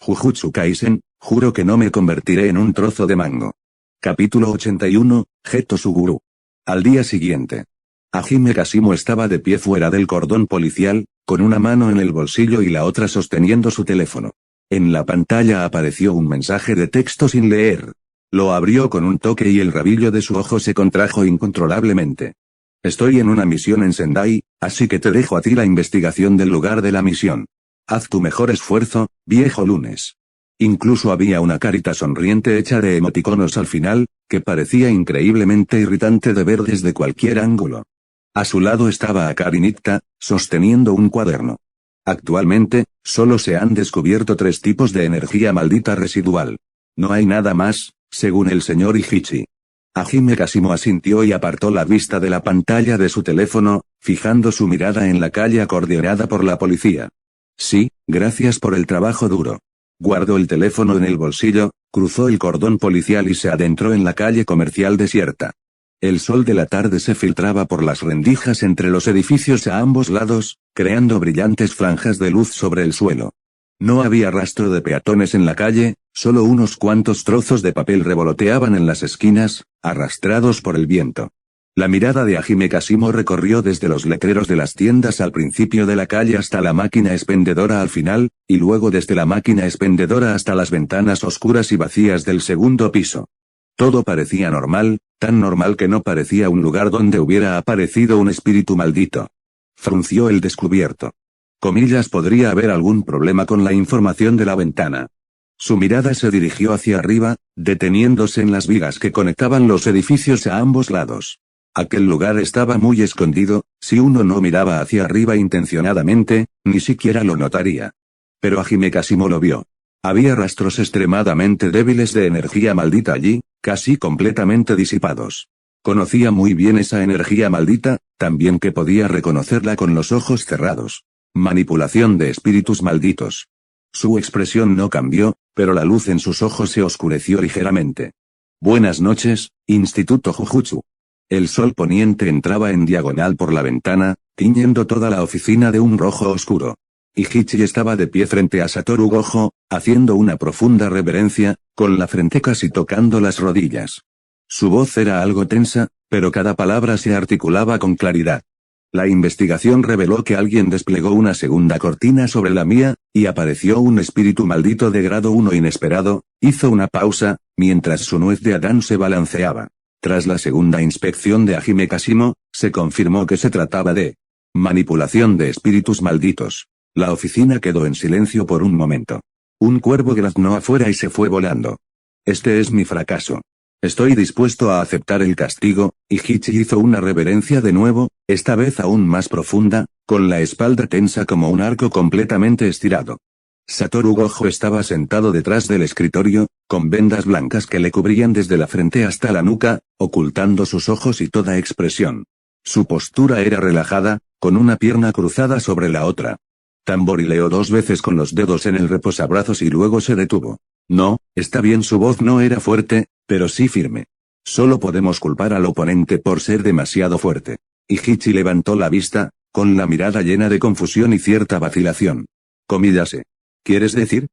Jujutsu Kaisen, juro que no me convertiré en un trozo de mango. Capítulo 81, Geto Suguru. Al día siguiente. Hajime Kashimo estaba de pie fuera del cordón policial, con una mano en el bolsillo y la otra sosteniendo su teléfono. En la pantalla apareció un mensaje de texto sin leer. Lo abrió con un toque y el rabillo de su ojo se contrajo incontrolablemente. Estoy en una misión en Sendai, así que te dejo a ti la investigación del lugar de la misión. Haz tu mejor esfuerzo, viejo lunes. Incluso había una carita sonriente hecha de emoticonos al final, que parecía increíblemente irritante de ver desde cualquier ángulo. A su lado estaba Akari Nitta, sosteniendo un cuaderno. Actualmente, solo se han descubierto 3 tipos de energía maldita residual. No hay nada más, según el señor Ichichi. Hajime Kashimo asintió y apartó la vista de la pantalla de su teléfono, fijando su mirada en la calle acordeonada por la policía. Sí, gracias por el trabajo duro. Guardó el teléfono en el bolsillo, cruzó el cordón policial y se adentró en la calle comercial desierta. El sol de la tarde se filtraba por las rendijas entre los edificios a ambos lados, creando brillantes franjas de luz sobre el suelo. No había rastro de peatones en la calle, solo unos cuantos trozos de papel revoloteaban en las esquinas, arrastrados por el viento. La mirada de Hajime Kashimo recorrió desde los letreros de las tiendas al principio de la calle hasta la máquina expendedora al final, y luego desde la máquina expendedora hasta las ventanas oscuras y vacías del segundo piso. Todo parecía normal, tan normal que no parecía un lugar donde hubiera aparecido un espíritu maldito. Frunció el descubierto. Comillas, podría haber algún problema con la información de la ventana. Su mirada se dirigió hacia arriba, deteniéndose en las vigas que conectaban los edificios a ambos lados. Aquel lugar estaba muy escondido, si uno no miraba hacia arriba intencionadamente, ni siquiera lo notaría. Pero Hajime Kashimo lo vio. Había rastros extremadamente débiles de energía maldita allí, casi completamente disipados. Conocía muy bien esa energía maldita, también que podía reconocerla con los ojos cerrados. Manipulación de espíritus malditos. Su expresión no cambió, pero la luz en sus ojos se oscureció ligeramente. Buenas noches, Instituto Jujutsu. El sol poniente entraba en diagonal por la ventana, tiñendo toda la oficina de un rojo oscuro. Ichichi estaba de pie frente a Satoru Gojo, haciendo una profunda reverencia, con la frente casi tocando las rodillas. Su voz era algo tensa, pero cada palabra se articulaba con claridad. La investigación reveló que alguien desplegó una segunda cortina sobre la mía, y apareció un espíritu maldito de grado 1 inesperado. Hizo una pausa, mientras su nuez de Adán se balanceaba. Tras la segunda inspección de Hajime Kashimo, se confirmó que se trataba de manipulación de espíritus malditos. La oficina quedó en silencio por un momento. Un cuervo graznó afuera y se fue volando. Este es mi fracaso. Estoy dispuesto a aceptar el castigo. Ichichi hizo una reverencia de nuevo, esta vez aún más profunda, con la espalda tensa como un arco completamente estirado. Satoru Gojo estaba sentado detrás del escritorio, con vendas blancas que le cubrían desde la frente hasta la nuca, ocultando sus ojos y toda expresión. Su postura era relajada, con una pierna cruzada sobre la otra. Tamborileó 2 veces con los dedos en el reposabrazos y luego se detuvo. No, está bien, su voz no era fuerte, pero sí firme. Solo podemos culpar al oponente por ser demasiado fuerte. Ichichi levantó la vista, con la mirada llena de confusión y cierta vacilación. Comíllase. ¿Quieres decir?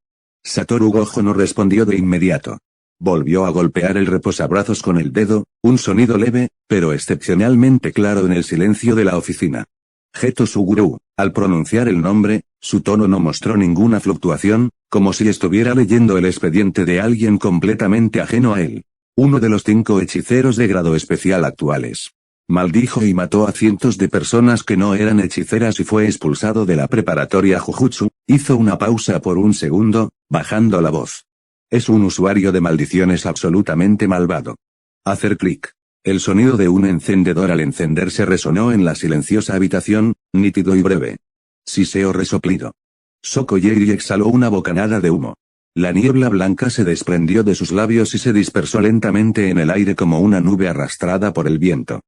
Satoru Gojo no respondió de inmediato. Volvió a golpear el reposabrazos con el dedo, un sonido leve, pero excepcionalmente claro en el silencio de la oficina. Geto Suguru. Al pronunciar el nombre, su tono no mostró ninguna fluctuación, como si estuviera leyendo el expediente de alguien completamente ajeno a él. Uno de los 5 hechiceros de grado especial actuales. Maldijo y mató a cientos de personas que no eran hechiceras y fue expulsado de la preparatoria Jujutsu. Hizo una pausa por un segundo, bajando la voz. Es un usuario de maldiciones absolutamente malvado. Hacer clic. El sonido de un encendedor al encenderse resonó en la silenciosa habitación, nítido y breve. Siseo resoplido. Sokoyeri exhaló una bocanada de humo. La niebla blanca se desprendió de sus labios y se dispersó lentamente en el aire como una nube arrastrada por el viento.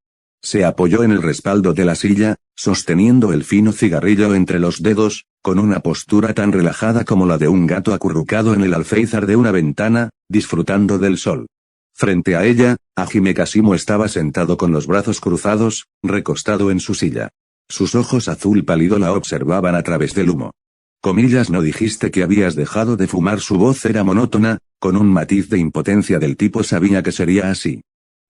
Se apoyó en el respaldo de la silla, sosteniendo el fino cigarrillo entre los dedos, con una postura tan relajada como la de un gato acurrucado en el alféizar de una ventana, disfrutando del sol. Frente a ella, Hajime Kashimo estaba sentado con los brazos cruzados, recostado en su silla. Sus ojos azul pálido la observaban a través del humo. Comillas, ¿no dijiste que habías dejado de fumar? Su voz era monótona, con un matiz de impotencia del tipo sabía que sería así.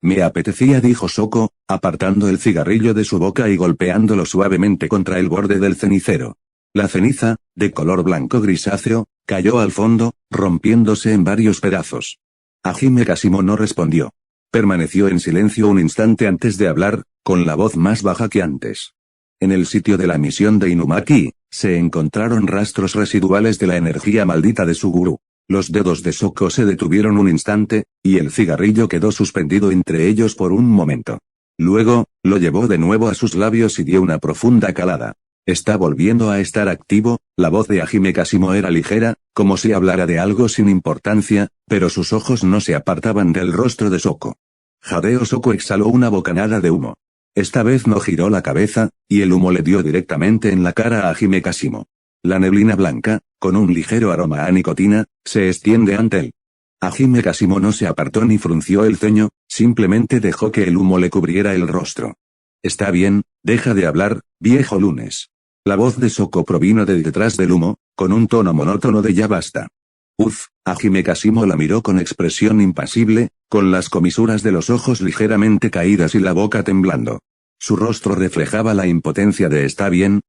Me apetecía, dijo Soko, apartando el cigarrillo de su boca y golpeándolo suavemente contra el borde del cenicero. La ceniza, de color blanco grisáceo, cayó al fondo, rompiéndose en varios pedazos. Hajime Kasimo no respondió. Permaneció en silencio un instante antes de hablar, con la voz más baja que antes. En el sitio de la misión de Inumaki, se encontraron rastros residuales de la energía maldita de su gurú. Los dedos de Soko se detuvieron un instante, y el cigarrillo quedó suspendido entre ellos por un momento. Luego, lo llevó de nuevo a sus labios y dio una profunda calada. Está volviendo a estar activo. La voz de Hajime Kasimo era ligera, como si hablara de algo sin importancia, pero sus ojos no se apartaban del rostro de Soko. Jadeo Soko exhaló una bocanada de humo. Esta vez no giró la cabeza, y el humo le dio directamente en la cara a Hajime Kasimo. La neblina blanca, con un ligero aroma a nicotina, se extiende ante él. Hajime Kasimo no se apartó ni frunció el ceño, simplemente dejó que el humo le cubriera el rostro. Está bien, deja de hablar, viejo lunes. La voz de Soko provino de detrás del humo, con un tono monótono de ya basta. Hajime Kasimo la miró con expresión impasible, con las comisuras de los ojos ligeramente caídas y la boca temblando. Su rostro reflejaba la impotencia de está bien,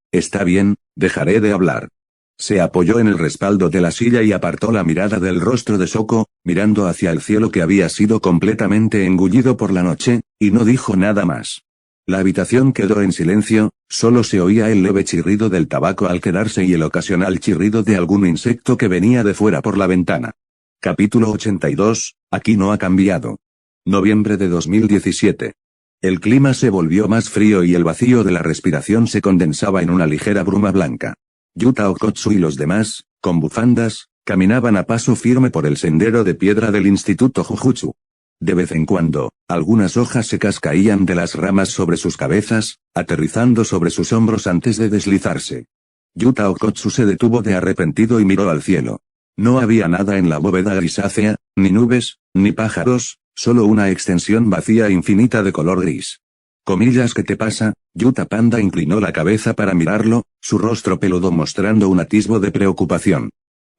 dejaré de hablar. Se apoyó en el respaldo de la silla y apartó la mirada del rostro de Soko, mirando hacia el cielo que había sido completamente engullido por la noche, y no dijo nada más. La habitación quedó en silencio, solo se oía el leve chirrido del tabaco al quedarse y el ocasional chirrido de algún insecto que venía de fuera por la ventana. Capítulo 82, aquí no ha cambiado. Noviembre de 2017. El clima se volvió más frío y el vacío de la respiración se condensaba en una ligera bruma blanca. Yuta Okotsu y los demás, con bufandas, caminaban a paso firme por el sendero de piedra del Instituto Jujutsu. De vez en cuando, algunas hojas secas caían de las ramas sobre sus cabezas, aterrizando sobre sus hombros antes de deslizarse. Yuta Okotsu se detuvo de arrepentido y miró al cielo. No había nada en la bóveda grisácea, ni nubes, ni pájaros, solo una extensión vacía e infinita de color gris. Comillas, ¿qué te pasa? Yuta Panda inclinó la cabeza para mirarlo, su rostro peludo mostrando un atisbo de preocupación.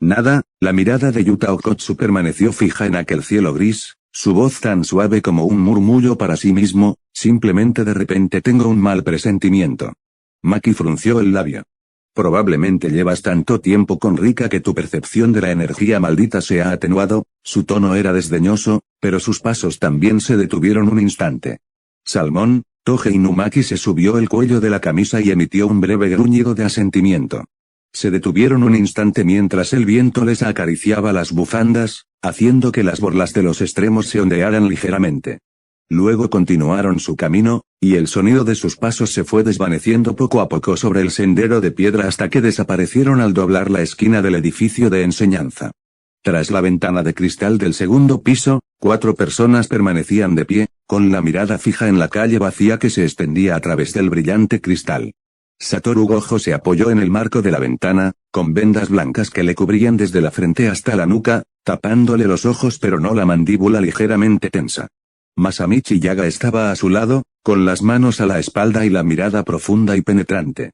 Nada, la mirada de Yuta Okotsu permaneció fija en aquel cielo gris, su voz tan suave como un murmullo para sí mismo, simplemente de repente tengo un mal presentimiento. Maki frunció el labio. Probablemente llevas tanto tiempo con Rika que tu percepción de la energía maldita se ha atenuado. Su tono era desdeñoso, pero sus pasos también se detuvieron un instante. Salmón, Toge Inumaki se subió el cuello de la camisa y emitió un breve gruñido de asentimiento. Se detuvieron un instante mientras el viento les acariciaba las bufandas, haciendo que las borlas de los extremos se ondearan ligeramente. Luego continuaron su camino, y el sonido de sus pasos se fue desvaneciendo poco a poco sobre el sendero de piedra hasta que desaparecieron al doblar la esquina del edificio de enseñanza. Tras la ventana de cristal del segundo piso, 4 personas permanecían de pie, con la mirada fija en la calle vacía que se extendía a través del brillante cristal. Satoru Gojo se apoyó en el marco de la ventana, con vendas blancas que le cubrían desde la frente hasta la nuca, tapándole los ojos pero no la mandíbula ligeramente tensa. Masamichi Yaga estaba a su lado, con las manos a la espalda y la mirada profunda y penetrante.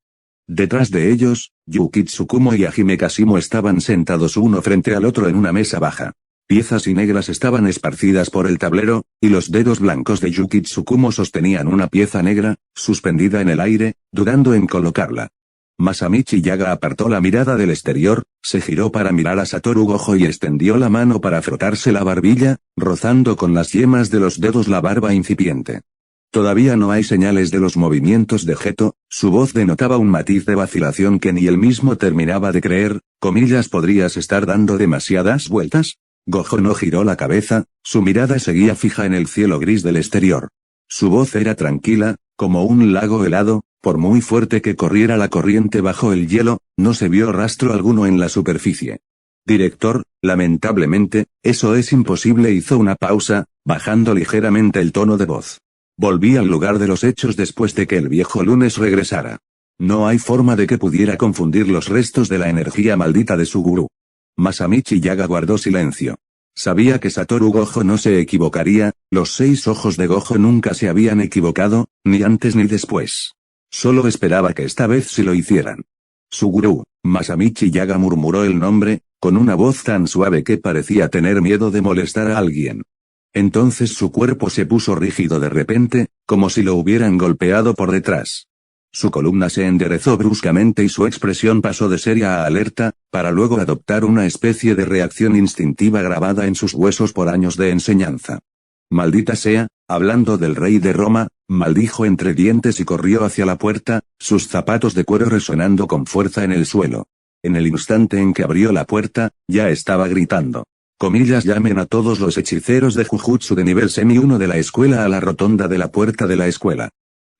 Detrás de ellos, Yuki Tsukumo y Hajime Kasimo estaban sentados uno frente al otro en una mesa baja. Piezas y negras estaban esparcidas por el tablero, y los dedos blancos de Yuki Tsukumo sostenían una pieza negra, suspendida en el aire, dudando en colocarla. Masamichi Yaga apartó la mirada del exterior, se giró para mirar a Satoru Gojo y extendió la mano para frotarse la barbilla, rozando con las yemas de los dedos la barba incipiente. Todavía no hay señales de los movimientos de Geto, su voz denotaba un matiz de vacilación que ni él mismo terminaba de creer. Comillas, ¿podrías estar dando demasiadas vueltas? Gojo no giró la cabeza, su mirada seguía fija en el cielo gris del exterior. Su voz era tranquila, como un lago helado, por muy fuerte que corriera la corriente bajo el hielo, no se vio rastro alguno en la superficie. Director, lamentablemente, eso es imposible. Hizo una pausa, bajando ligeramente el tono de voz. Volví al lugar de los hechos después de que el viejo lunes regresara. No hay forma de que pudiera confundir los restos de la energía maldita de su gurú. Masamichi Yaga guardó silencio. Sabía que Satoru Gojo no se equivocaría, los 6 ojos de Gojo nunca se habían equivocado, ni antes ni después. Solo esperaba que esta vez sí lo hicieran. Su gurú, Masamichi Yaga murmuró el nombre, con una voz tan suave que parecía tener miedo de molestar a alguien. Entonces su cuerpo se puso rígido de repente, como si lo hubieran golpeado por detrás. Su columna se enderezó bruscamente y su expresión pasó de seria a alerta, para luego adoptar una especie de reacción instintiva grabada en sus huesos por años de enseñanza. Maldita sea, hablando del rey de Roma, maldijo entre dientes y corrió hacia la puerta, sus zapatos de cuero resonando con fuerza en el suelo. En el instante en que abrió la puerta, ya estaba gritando. Comillas, llamen a todos los hechiceros de Jujutsu de nivel semi 1 de la escuela a la rotonda de la puerta de la escuela.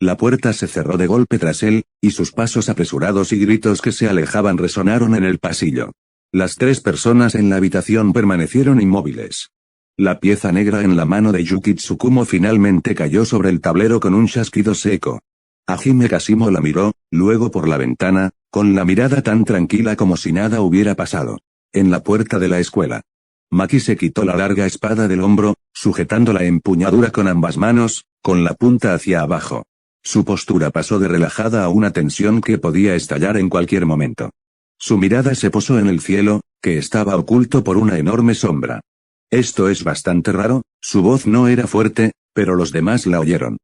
La puerta se cerró de golpe tras él, y sus pasos apresurados y gritos que se alejaban resonaron en el pasillo. Las 3 personas en la habitación permanecieron inmóviles. La pieza negra en la mano de Yuki Tsukumo finalmente cayó sobre el tablero con un chasquido seco. Hajime Kashimo la miró, luego por la ventana, con la mirada tan tranquila como si nada hubiera pasado. En la puerta de la escuela. Maki se quitó la larga espada del hombro, sujetando la empuñadura con ambas manos, con la punta hacia abajo. Su postura pasó de relajada a una tensión que podía estallar en cualquier momento. Su mirada se posó en el cielo, que estaba oculto por una enorme sombra. Esto es bastante raro, su voz no era fuerte, pero los demás la oyeron.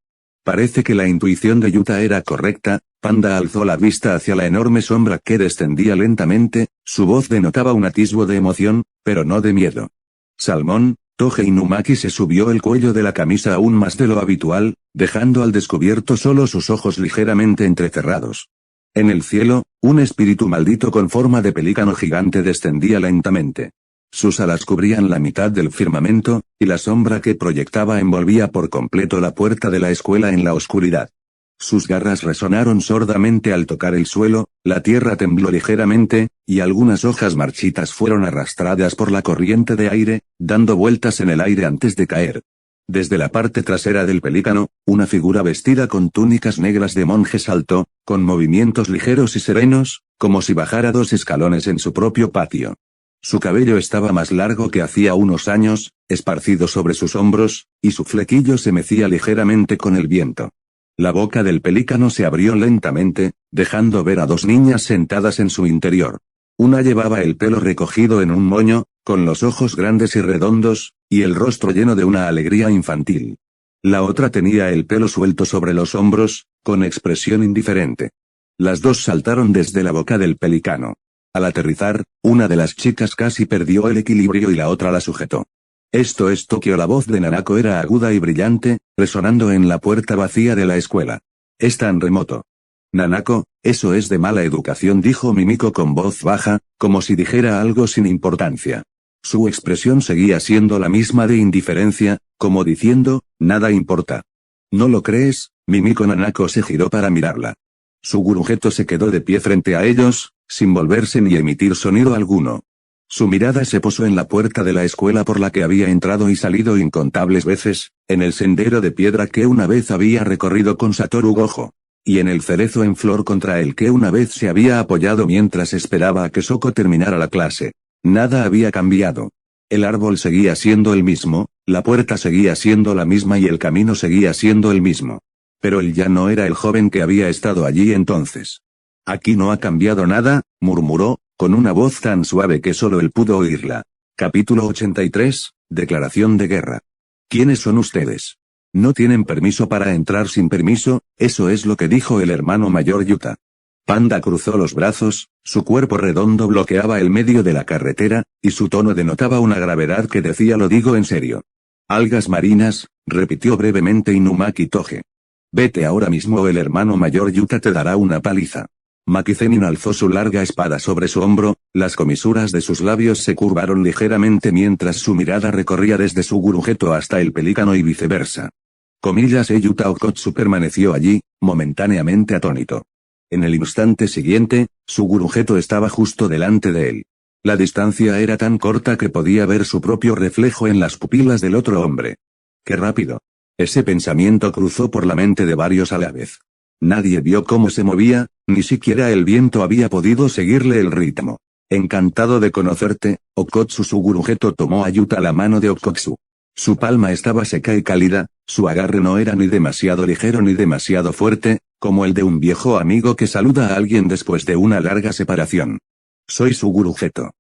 Parece que la intuición de Yuta era correcta. Panda alzó la vista hacia la enorme sombra que descendía lentamente, su voz denotaba un atisbo de emoción, pero no de miedo. Salmón, Toge Inumaki se subió el cuello de la camisa aún más de lo habitual, dejando al descubierto solo sus ojos ligeramente entrecerrados. En el cielo, un espíritu maldito con forma de pelícano gigante descendía lentamente. Sus alas cubrían la mitad del firmamento, y la sombra que proyectaba envolvía por completo la puerta de la escuela en la oscuridad. Sus garras resonaron sordamente al tocar el suelo, la tierra tembló ligeramente, y algunas hojas marchitas fueron arrastradas por la corriente de aire, dando vueltas en el aire antes de caer. Desde la parte trasera del pelícano, una figura vestida con túnicas negras de monje saltó, con movimientos ligeros y serenos, como si bajara 2 escalones en su propio patio. Su cabello estaba más largo que hacía unos años, esparcido sobre sus hombros, y su flequillo se mecía ligeramente con el viento. La boca del pelícano se abrió lentamente, dejando ver a 2 niñas sentadas en su interior. Una llevaba el pelo recogido en un moño, con los ojos grandes y redondos, y el rostro lleno de una alegría infantil. La otra tenía el pelo suelto sobre los hombros, con expresión indiferente. Las 2 saltaron desde la boca del pelícano. Al aterrizar, una de las chicas casi perdió el equilibrio y la otra la sujetó. Esto es Tokio. La voz de Nanako era aguda y brillante, resonando en la puerta vacía de la escuela. Es tan remoto. Nanako, eso es de mala educación, dijo Mimiko con voz baja, como si dijera algo sin importancia. Su expresión seguía siendo la misma de indiferencia, como diciendo, nada importa. ¿No lo crees? Mimiko. Nanako se giró para mirarla. Suguru Geto se quedó de pie frente a ellos, sin volverse ni emitir sonido alguno. Su mirada se posó en la puerta de la escuela por la que había entrado y salido incontables veces, en el sendero de piedra que una vez había recorrido con Satoru Gojo, y en el cerezo en flor contra el que una vez se había apoyado mientras esperaba a que Soko terminara la clase. Nada había cambiado. El árbol seguía siendo el mismo, la puerta seguía siendo la misma y el camino seguía siendo el mismo. Pero él ya no era el joven que había estado allí entonces. Aquí no ha cambiado nada, murmuró, con una voz tan suave que solo él pudo oírla. Capítulo 83, Declaración de guerra. ¿Quiénes son ustedes? No tienen permiso para entrar sin permiso, eso es lo que dijo el hermano mayor Yuta. Panda cruzó los brazos, su cuerpo redondo bloqueaba el medio de la carretera, y su tono denotaba una gravedad que decía lo digo en serio. Algas marinas, repitió brevemente Inumaki Toge. Vete ahora mismo o el hermano mayor Yuta te dará una paliza. Maki Zenin alzó su larga espada sobre su hombro, las comisuras de sus labios se curvaron ligeramente mientras su mirada recorría desde Suguru Geto hasta el pelícano y viceversa. Yuta Okotsu permaneció allí, momentáneamente atónito. En el instante siguiente, Suguru Geto estaba justo delante de él. La distancia era tan corta que podía ver su propio reflejo en las pupilas del otro hombre. ¡Qué rápido! Ese pensamiento cruzó por la mente de varios a la vez. Nadie vio cómo se movía, ni siquiera el viento había podido seguirle el ritmo. Encantado de conocerte, Okotsu. Suguru Geto tomó a Yuta la mano de Okotsu. Su palma estaba seca y cálida, su agarre no era ni demasiado ligero ni demasiado fuerte, como el de un viejo amigo que saluda a alguien después de una larga separación. Soy Sugurujeto.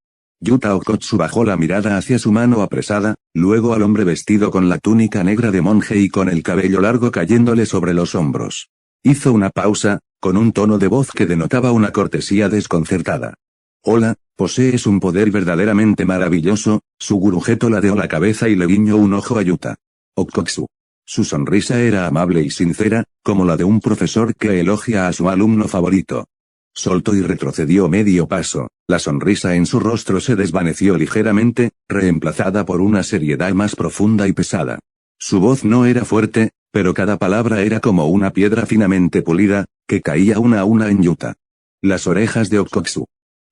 Yuta Okkotsu bajó la mirada hacia su mano apresada, luego al hombre vestido con la túnica negra de monje y con el cabello largo cayéndole sobre los hombros. Hizo una pausa, con un tono de voz que denotaba una cortesía desconcertada. Hola, posees un poder verdaderamente maravilloso. Sugurujeto ladeó la cabeza y le guiñó un ojo a Yuta Okkotsu. Su sonrisa era amable y sincera, como la de un profesor que elogia a su alumno favorito. Soltó y retrocedió medio paso, la sonrisa en su rostro se desvaneció ligeramente, reemplazada por una seriedad más profunda y pesada. Su voz no era fuerte, pero cada palabra era como una piedra finamente pulida, que caía una a una en Yuta. Las orejas de Okkotsu.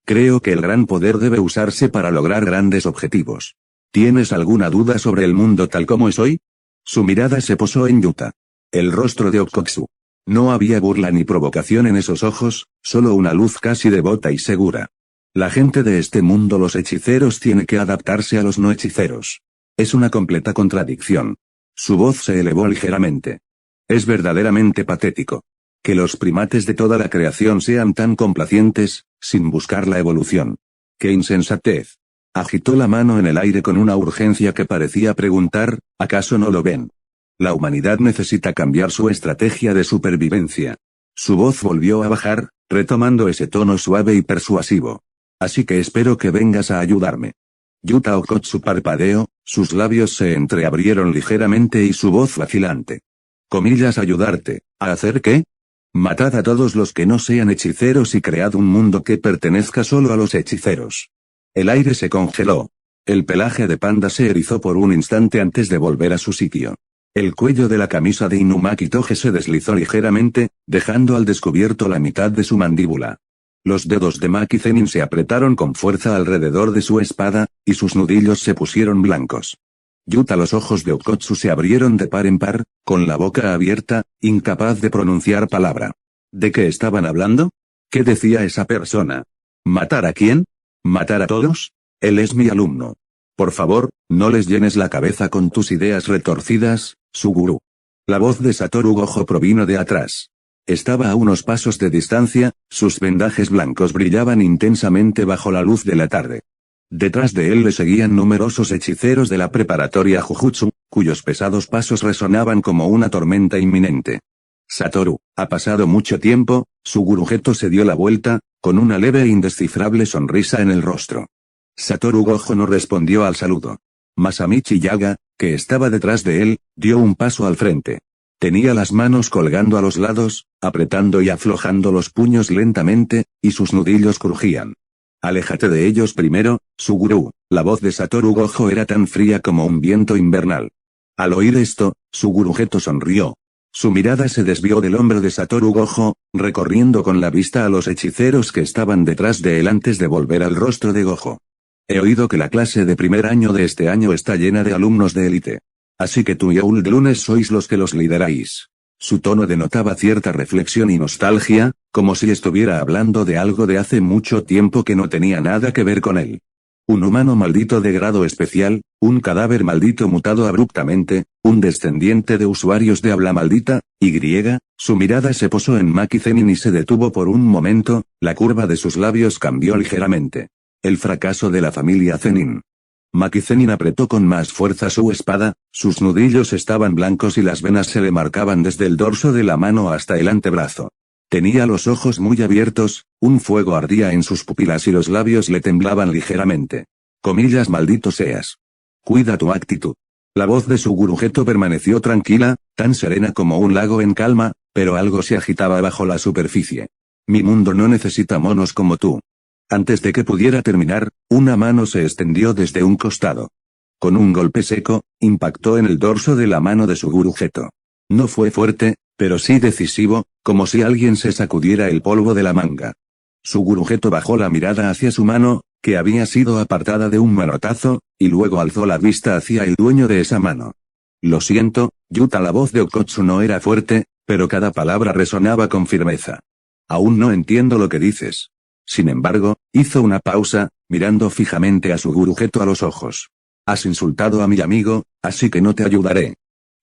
Creo que el gran poder debe usarse para lograr grandes objetivos. ¿Tienes alguna duda sobre el mundo tal como es hoy? Su mirada se posó en Yuta. El rostro de Okkotsu. No había burla ni provocación en esos ojos, solo una luz casi devota y segura. La gente de este mundo, los hechiceros, tiene que adaptarse a los no hechiceros. Es una completa contradicción. Su voz se elevó ligeramente. Es verdaderamente patético. Que los primates de toda la creación sean tan complacientes, sin buscar la evolución. ¡Qué insensatez! Agitó la mano en el aire con una urgencia que parecía preguntar, ¿acaso no lo ven? La humanidad necesita cambiar su estrategia de supervivencia. Su voz volvió a bajar, retomando ese tono suave y persuasivo. Así que espero que vengas a ayudarme. Yuta Okkotsu parpadeó, sus labios se entreabrieron ligeramente y su voz vacilante. Comillas, ayudarte, ¿a hacer qué? Matad a todos los que no sean hechiceros y cread un mundo que pertenezca solo a los hechiceros. El aire se congeló. El pelaje de panda se erizó por un instante antes de volver a su sitio. El cuello de la camisa de Inumaki Toge se deslizó ligeramente, dejando al descubierto la mitad de su mandíbula. Los dedos de Maki Zenin se apretaron con fuerza alrededor de su espada, y sus nudillos se pusieron blancos. Yuta, los ojos de Okkotsu se abrieron de par en par, con la boca abierta, incapaz de pronunciar palabra. ¿De qué estaban hablando? ¿Qué decía esa persona? ¿Matar a quién? ¿Matar a todos? Él es mi alumno. Por favor, no les llenes la cabeza con tus ideas retorcidas, Suguru. La voz de Satoru Gojo provino de atrás. Estaba a unos pasos de distancia, sus vendajes blancos brillaban intensamente bajo la luz de la tarde. Detrás de él le seguían numerosos hechiceros de la preparatoria Jujutsu, cuyos pesados pasos resonaban como una tormenta inminente. Satoru, ha pasado mucho tiempo. Sugurujeto se dio la vuelta, con una leve e indescifrable sonrisa en el rostro. Satoru Gojo no respondió al saludo. Masamichi Yaga, que estaba detrás de él, dio un paso al frente. Tenía las manos colgando a los lados, apretando y aflojando los puños lentamente, y sus nudillos crujían. Aléjate de ellos primero, Suguru. La voz de Satoru Gojo era tan fría como un viento invernal. Al oír esto, Sugurujeto sonrió. Su mirada se desvió del hombro de Satoru Gojo, recorriendo con la vista a los hechiceros que estaban detrás de él antes de volver al rostro de Gojo. He oído que la clase de primer año de este año está llena de alumnos de élite. Así que tú y Old Lunes sois los que los lideráis. Su tono denotaba cierta reflexión y nostalgia, como si estuviera hablando de algo de hace mucho tiempo que no tenía nada que ver con él. Un humano maldito de grado especial, un cadáver maldito mutado abruptamente, un descendiente de usuarios de habla maldita, su mirada se posó en Maki Zenin y se detuvo por un momento, la curva de sus labios cambió ligeramente. El fracaso de la familia Zenin. Maki Zenin apretó con más fuerza su espada, sus nudillos estaban blancos y las venas se le marcaban desde el dorso de la mano hasta el antebrazo. Tenía los ojos muy abiertos, un fuego ardía en sus pupilas y los labios le temblaban ligeramente. Comillas, maldito seas. Cuida tu actitud. La voz de Sugurujeto permaneció tranquila, tan serena como un lago en calma, pero algo se agitaba bajo la superficie. Mi mundo no necesita monos como tú. Antes de que pudiera terminar, una mano se extendió desde un costado. Con un golpe seco, impactó en el dorso de la mano de Sugurujeto. No fue fuerte, pero sí decisivo, como si alguien se sacudiera el polvo de la manga. Sugurujeto bajó la mirada hacia su mano, que había sido apartada de un manotazo, y luego alzó la vista hacia el dueño de esa mano. Lo siento, Yuta. La voz de Okkotsu no era fuerte, pero cada palabra resonaba con firmeza. Aún no entiendo lo que dices. Sin embargo, hizo una pausa, mirando fijamente a Sugurujeto a los ojos. Has insultado a mi amigo, así que no te ayudaré.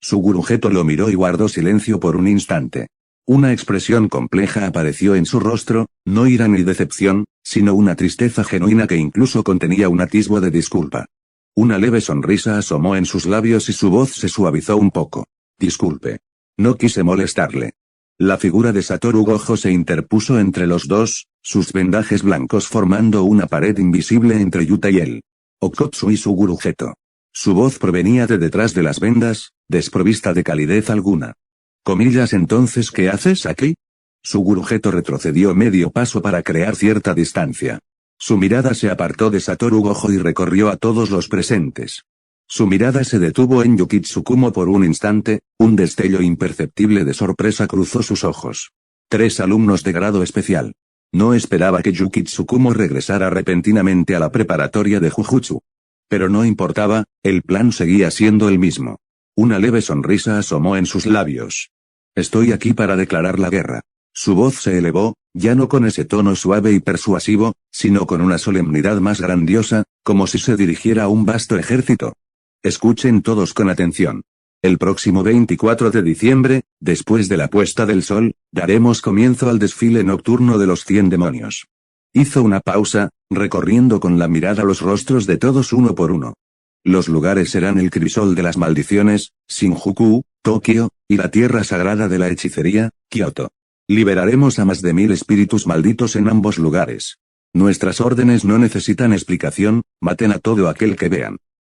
Sugurujeto lo miró y guardó silencio por un instante. Una expresión compleja apareció en su rostro, no ira ni decepción, sino una tristeza genuina que incluso contenía un atisbo de disculpa. Una leve sonrisa asomó en sus labios y su voz se suavizó un poco. Disculpe. No quise molestarle. La figura de Satoru Gojo se interpuso entre los dos, sus vendajes blancos formando una pared invisible entre Yuta y él. Okotsu y Suguru Geto. Su voz provenía de detrás de las vendas, desprovista de calidez alguna. Comillas, entonces, ¿qué haces aquí? Suguru Geto retrocedió medio paso para crear cierta distancia. Su mirada se apartó de Satoru Gojo y recorrió a todos los presentes. Su mirada se detuvo en Yuki Tsukumo por un instante, un destello imperceptible de sorpresa cruzó sus ojos. 3 alumnos de grado especial. No esperaba que Yuki Tsukumo regresara repentinamente a la preparatoria de Jujutsu. Pero no importaba, el plan seguía siendo el mismo. Una leve sonrisa asomó en sus labios. Estoy aquí para declarar la guerra. Su voz se elevó, ya no con ese tono suave y persuasivo, sino con una solemnidad más grandiosa, como si se dirigiera a un vasto ejército. Escuchen todos con atención. El próximo 24 de diciembre, después de la puesta del sol, daremos comienzo al desfile nocturno de los 100 demonios. Hizo una pausa, recorriendo con la mirada los rostros de todos uno por uno. Los lugares serán el crisol de las maldiciones, Shinjuku, Tokio, y la tierra sagrada de la hechicería, Kioto. Liberaremos a más de 1000 espíritus malditos en ambos lugares. Nuestras órdenes no necesitan explicación, maten a todo aquel que vean.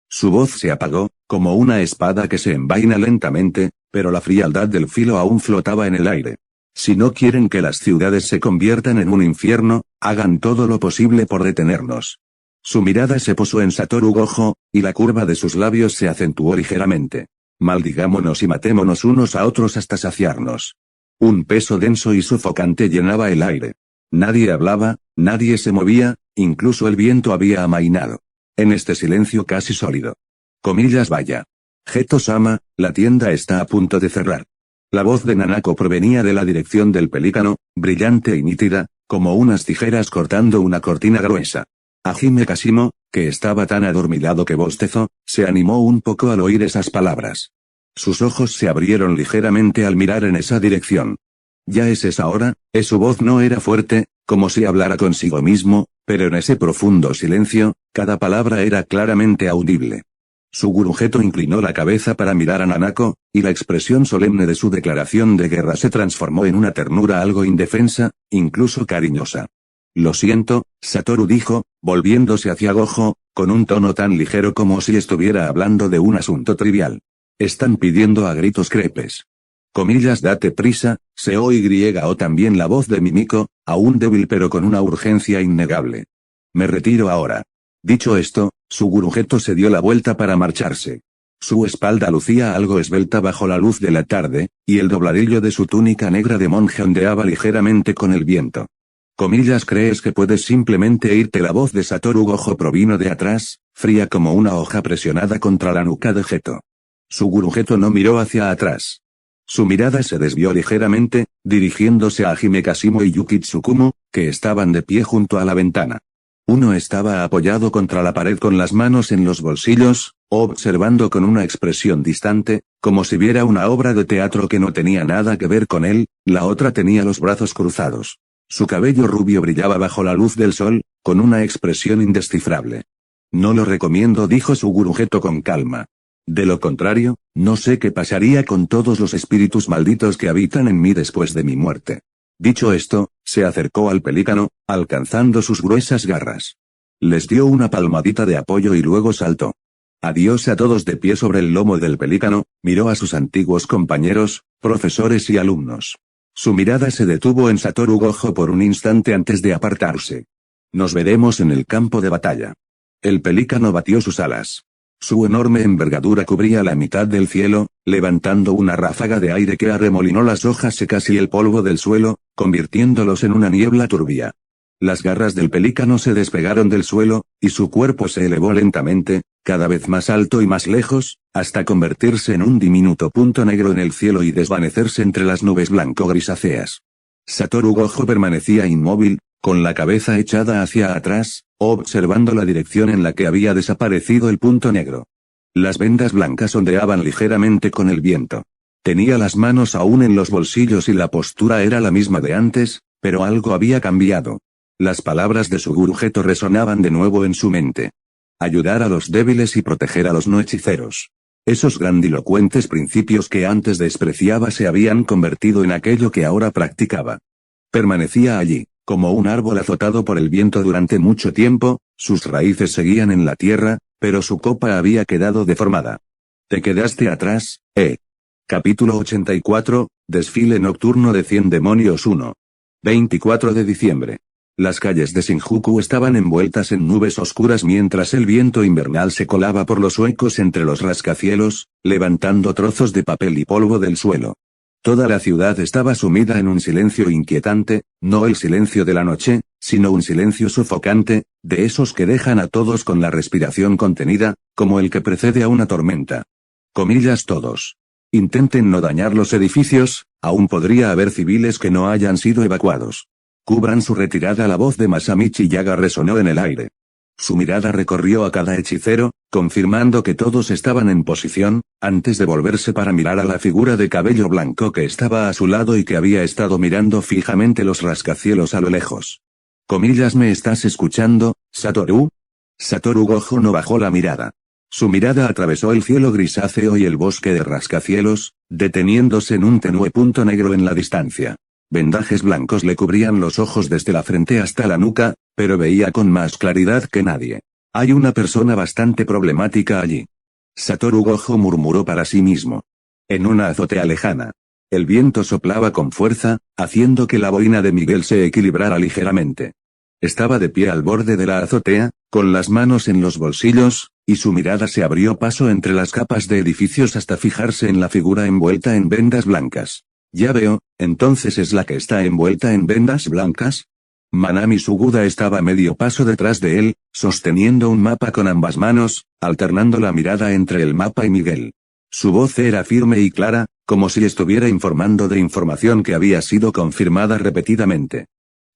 Su voz se apagó, como una espada que se envaina lentamente, pero la frialdad del filo aún flotaba en el aire. Si no quieren que las ciudades se conviertan en un infierno, hagan todo lo posible por detenernos. Su mirada se posó en Satoru Gojo, y la curva de sus labios se acentuó ligeramente. Maldigámonos y matémonos unos a otros hasta saciarnos. Un peso denso y sofocante llenaba el aire. Nadie hablaba, nadie se movía, incluso el viento había amainado. En este silencio casi sólido. Comillas, vaya. Geto-sama, la tienda está a punto de cerrar. La voz de Nanako provenía de la dirección del pelícano, brillante y nítida, como unas tijeras cortando una cortina gruesa. Hajime Kashimo, que estaba tan adormilado que bostezó, se animó un poco al oír esas palabras. Sus ojos se abrieron ligeramente al mirar en esa dirección. Ya es esa hora, su voz no era fuerte, como si hablara consigo mismo, pero en ese profundo silencio, cada palabra era claramente audible. Suguru Geto inclinó la cabeza para mirar a Nanako, y la expresión solemne de su declaración de guerra se transformó en una ternura algo indefensa, incluso cariñosa. Lo siento, Satoru dijo, volviéndose hacia Gojo, con un tono tan ligero como si estuviera hablando de un asunto trivial. Están pidiendo a gritos crepes. Comillas, date prisa, o también la voz de Mimiko, aún débil pero con una urgencia innegable. Me retiro ahora. Dicho esto, Suguru Geto se dio la vuelta para marcharse. Su espalda lucía algo esbelta bajo la luz de la tarde, y el dobladillo de su túnica negra de monje ondeaba ligeramente con el viento. Comillas, ¿crees que puedes simplemente irte? La voz de Satoru Gojo provino de atrás, fría como una hoja presionada contra la nuca de Geto. Suguru Geto no miró hacia atrás. Su mirada se desvió ligeramente, dirigiéndose a Hajime Kashimo y Yuki Tsukumo, que estaban de pie junto a la ventana. Uno estaba apoyado contra la pared con las manos en los bolsillos, observando con una expresión distante, como si viera una obra de teatro que no tenía nada que ver con él, la otra tenía los brazos cruzados. Su cabello rubio brillaba bajo la luz del sol, con una expresión indescifrable. No lo recomiendo, dijo Suguru Geto con calma. De lo contrario, no sé qué pasaría con todos los espíritus malditos que habitan en mí después de mi muerte. Dicho esto, se acercó al pelícano, alcanzando sus gruesas garras. Les dio una palmadita de apoyo y luego saltó. Adiós a todos. De pie sobre el lomo del pelícano, miró a sus antiguos compañeros, profesores y alumnos. Su mirada se detuvo en Satoru Gojo por un instante antes de apartarse. Nos veremos en el campo de batalla. El pelícano batió sus alas. Su enorme envergadura cubría la mitad del cielo, levantando una ráfaga de aire que arremolinó las hojas secas y el polvo del suelo, convirtiéndolos en una niebla turbia. Las garras del pelícano se despegaron del suelo, y su cuerpo se elevó lentamente, cada vez más alto y más lejos, hasta convertirse en un diminuto punto negro en el cielo y desvanecerse entre las nubes blanco-grisáceas. Satoru Gojo permanecía inmóvil, con la cabeza echada hacia atrás, observando la dirección en la que había desaparecido el punto negro. Las vendas blancas ondeaban ligeramente con el viento. Tenía las manos aún en los bolsillos y la postura era la misma de antes, pero algo había cambiado. Las palabras de Suguru Geto resonaban de nuevo en su mente. Ayudar a los débiles y proteger a los no hechiceros. Esos grandilocuentes principios que antes despreciaba se habían convertido en aquello que ahora practicaba. Permanecía allí, como un árbol azotado por el viento durante mucho tiempo, sus raíces seguían en la tierra, pero su copa había quedado deformada. ¿Te quedaste atrás, Capítulo 84, Desfile nocturno de 100 demonios 1. 24 de diciembre. Las calles de Shinjuku estaban envueltas en nubes oscuras mientras el viento invernal se colaba por los huecos entre los rascacielos, levantando trozos de papel y polvo del suelo. Toda la ciudad estaba sumida en un silencio inquietante, no el silencio de la noche, sino un silencio sofocante, de esos que dejan a todos con la respiración contenida, como el que precede a una tormenta. Comillas todos. Intenten no dañar los edificios, aún podría haber civiles que no hayan sido evacuados. Cubran su retirada. La voz de Masamichi Yaga resonó en el aire. Su mirada recorrió a cada hechicero, confirmando que todos estaban en posición, antes de volverse para mirar a la figura de cabello blanco que estaba a su lado y que había estado mirando fijamente los rascacielos a lo lejos. Comillas, ¿me estás escuchando, Satoru? Satoru Gojo no bajó la mirada. Su mirada atravesó el cielo grisáceo y el bosque de rascacielos, deteniéndose en un tenue punto negro en la distancia. Vendajes blancos le cubrían los ojos desde la frente hasta la nuca, pero veía con más claridad que nadie. Hay una persona bastante problemática allí. Satoru Gojo murmuró para sí mismo. En una azotea lejana. El viento soplaba con fuerza, haciendo que la boina de Miguel se equilibrara ligeramente. Estaba de pie al borde de la azotea, con las manos en los bolsillos, y su mirada se abrió paso entre las capas de edificios hasta fijarse en la figura envuelta en vendas blancas. Ya veo, entonces es la que está envuelta en vendas blancas. Manami Suguda estaba medio paso detrás de él, sosteniendo un mapa con ambas manos, alternando la mirada entre el mapa y Miguel. Su voz era firme y clara, como si estuviera informando de información que había sido confirmada repetidamente.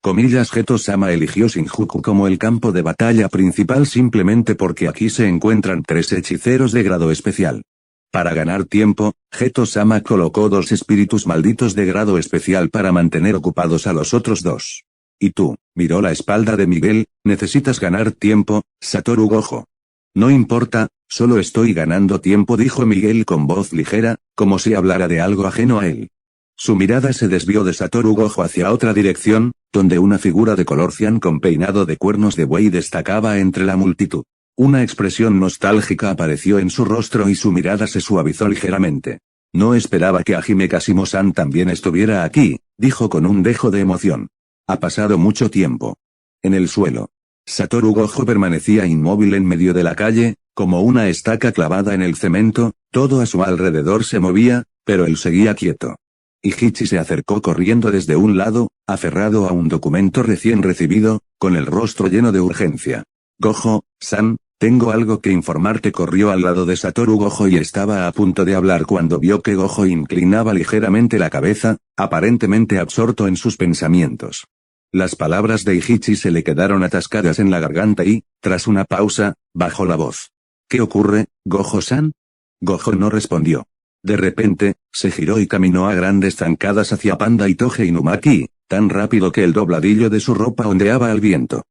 Comillas, Geto-sama eligió Shinjuku como el campo de batalla principal simplemente porque aquí se encuentran 3 hechiceros de grado especial. Para ganar tiempo, Geto-sama colocó 2 espíritus malditos de grado especial para mantener ocupados a los otros 2. ¿Y tú? Miró la espalda de Miguel, necesitas ganar tiempo, Satoru Gojo. No importa, solo estoy ganando tiempo, dijo Miguel con voz ligera, como si hablara de algo ajeno a él. Su mirada se desvió de Satoru Gojo hacia otra dirección, donde una figura de color cian con peinado de cuernos de buey destacaba entre la multitud. Una expresión nostálgica apareció en su rostro y su mirada se suavizó ligeramente. No esperaba que Hajime Kasimo-san también estuviera aquí, dijo con un dejo de emoción. Ha pasado mucho tiempo. En el suelo. Satoru Gojo permanecía inmóvil en medio de la calle, como una estaca clavada en el cemento, todo a su alrededor se movía, pero él seguía quieto. Ichichi se acercó corriendo desde un lado, aferrado a un documento recién recibido, con el rostro lleno de urgencia. Gojo-san, tengo algo que informarte. Corrió al lado de Satoru Gojo y estaba a punto de hablar cuando vio que Gojo inclinaba ligeramente la cabeza, aparentemente absorto en sus pensamientos. Las palabras de Ichichi se le quedaron atascadas en la garganta y, tras una pausa, bajó la voz. ¿Qué ocurre, Gojo-san? Gojo no respondió. De repente, se giró y caminó a grandes zancadas hacia Panda y Toge Inumaki, tan rápido que el dobladillo de su ropa ondeaba al viento.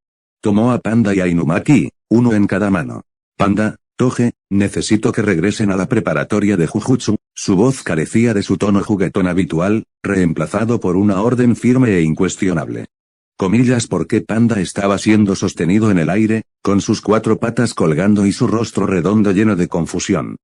Tomó a Panda y a Inumaki, uno en cada mano. Panda, Toge, necesito que regresen a la preparatoria de Jujutsu. Su voz carecía de su tono juguetón habitual, reemplazado por una orden firme e incuestionable. Comillas, porque Panda estaba siendo sostenido en el aire, con sus 4 patas colgando y su rostro redondo lleno de confusión.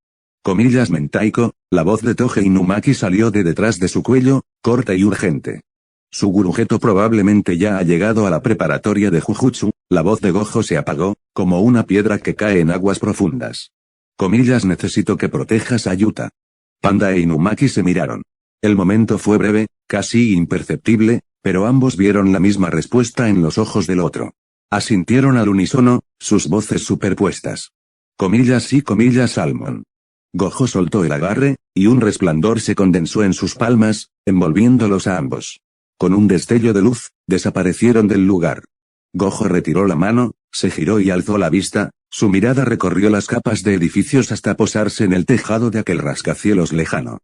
Comillas, Mentaiko, la voz de Toge Inumaki salió de detrás de su cuello, corta y urgente. Suguru Geto probablemente ya ha llegado a la preparatoria de Jujutsu. La voz de Gojo se apagó, como una piedra que cae en aguas profundas. Comillas, necesito que protejas a Yuta. Panda e Inumaki se miraron. El momento fue breve, casi imperceptible, pero ambos vieron la misma respuesta en los ojos del otro. Asintieron al unísono, sus voces superpuestas. Comillas, sí, comillas, Salmon. Gojo soltó el agarre, y un resplandor se condensó en sus palmas, envolviéndolos a ambos. Con un destello de luz, desaparecieron del lugar. Gojo retiró la mano, se giró y alzó la vista, su mirada recorrió las capas de edificios hasta posarse en el tejado de aquel rascacielos lejano.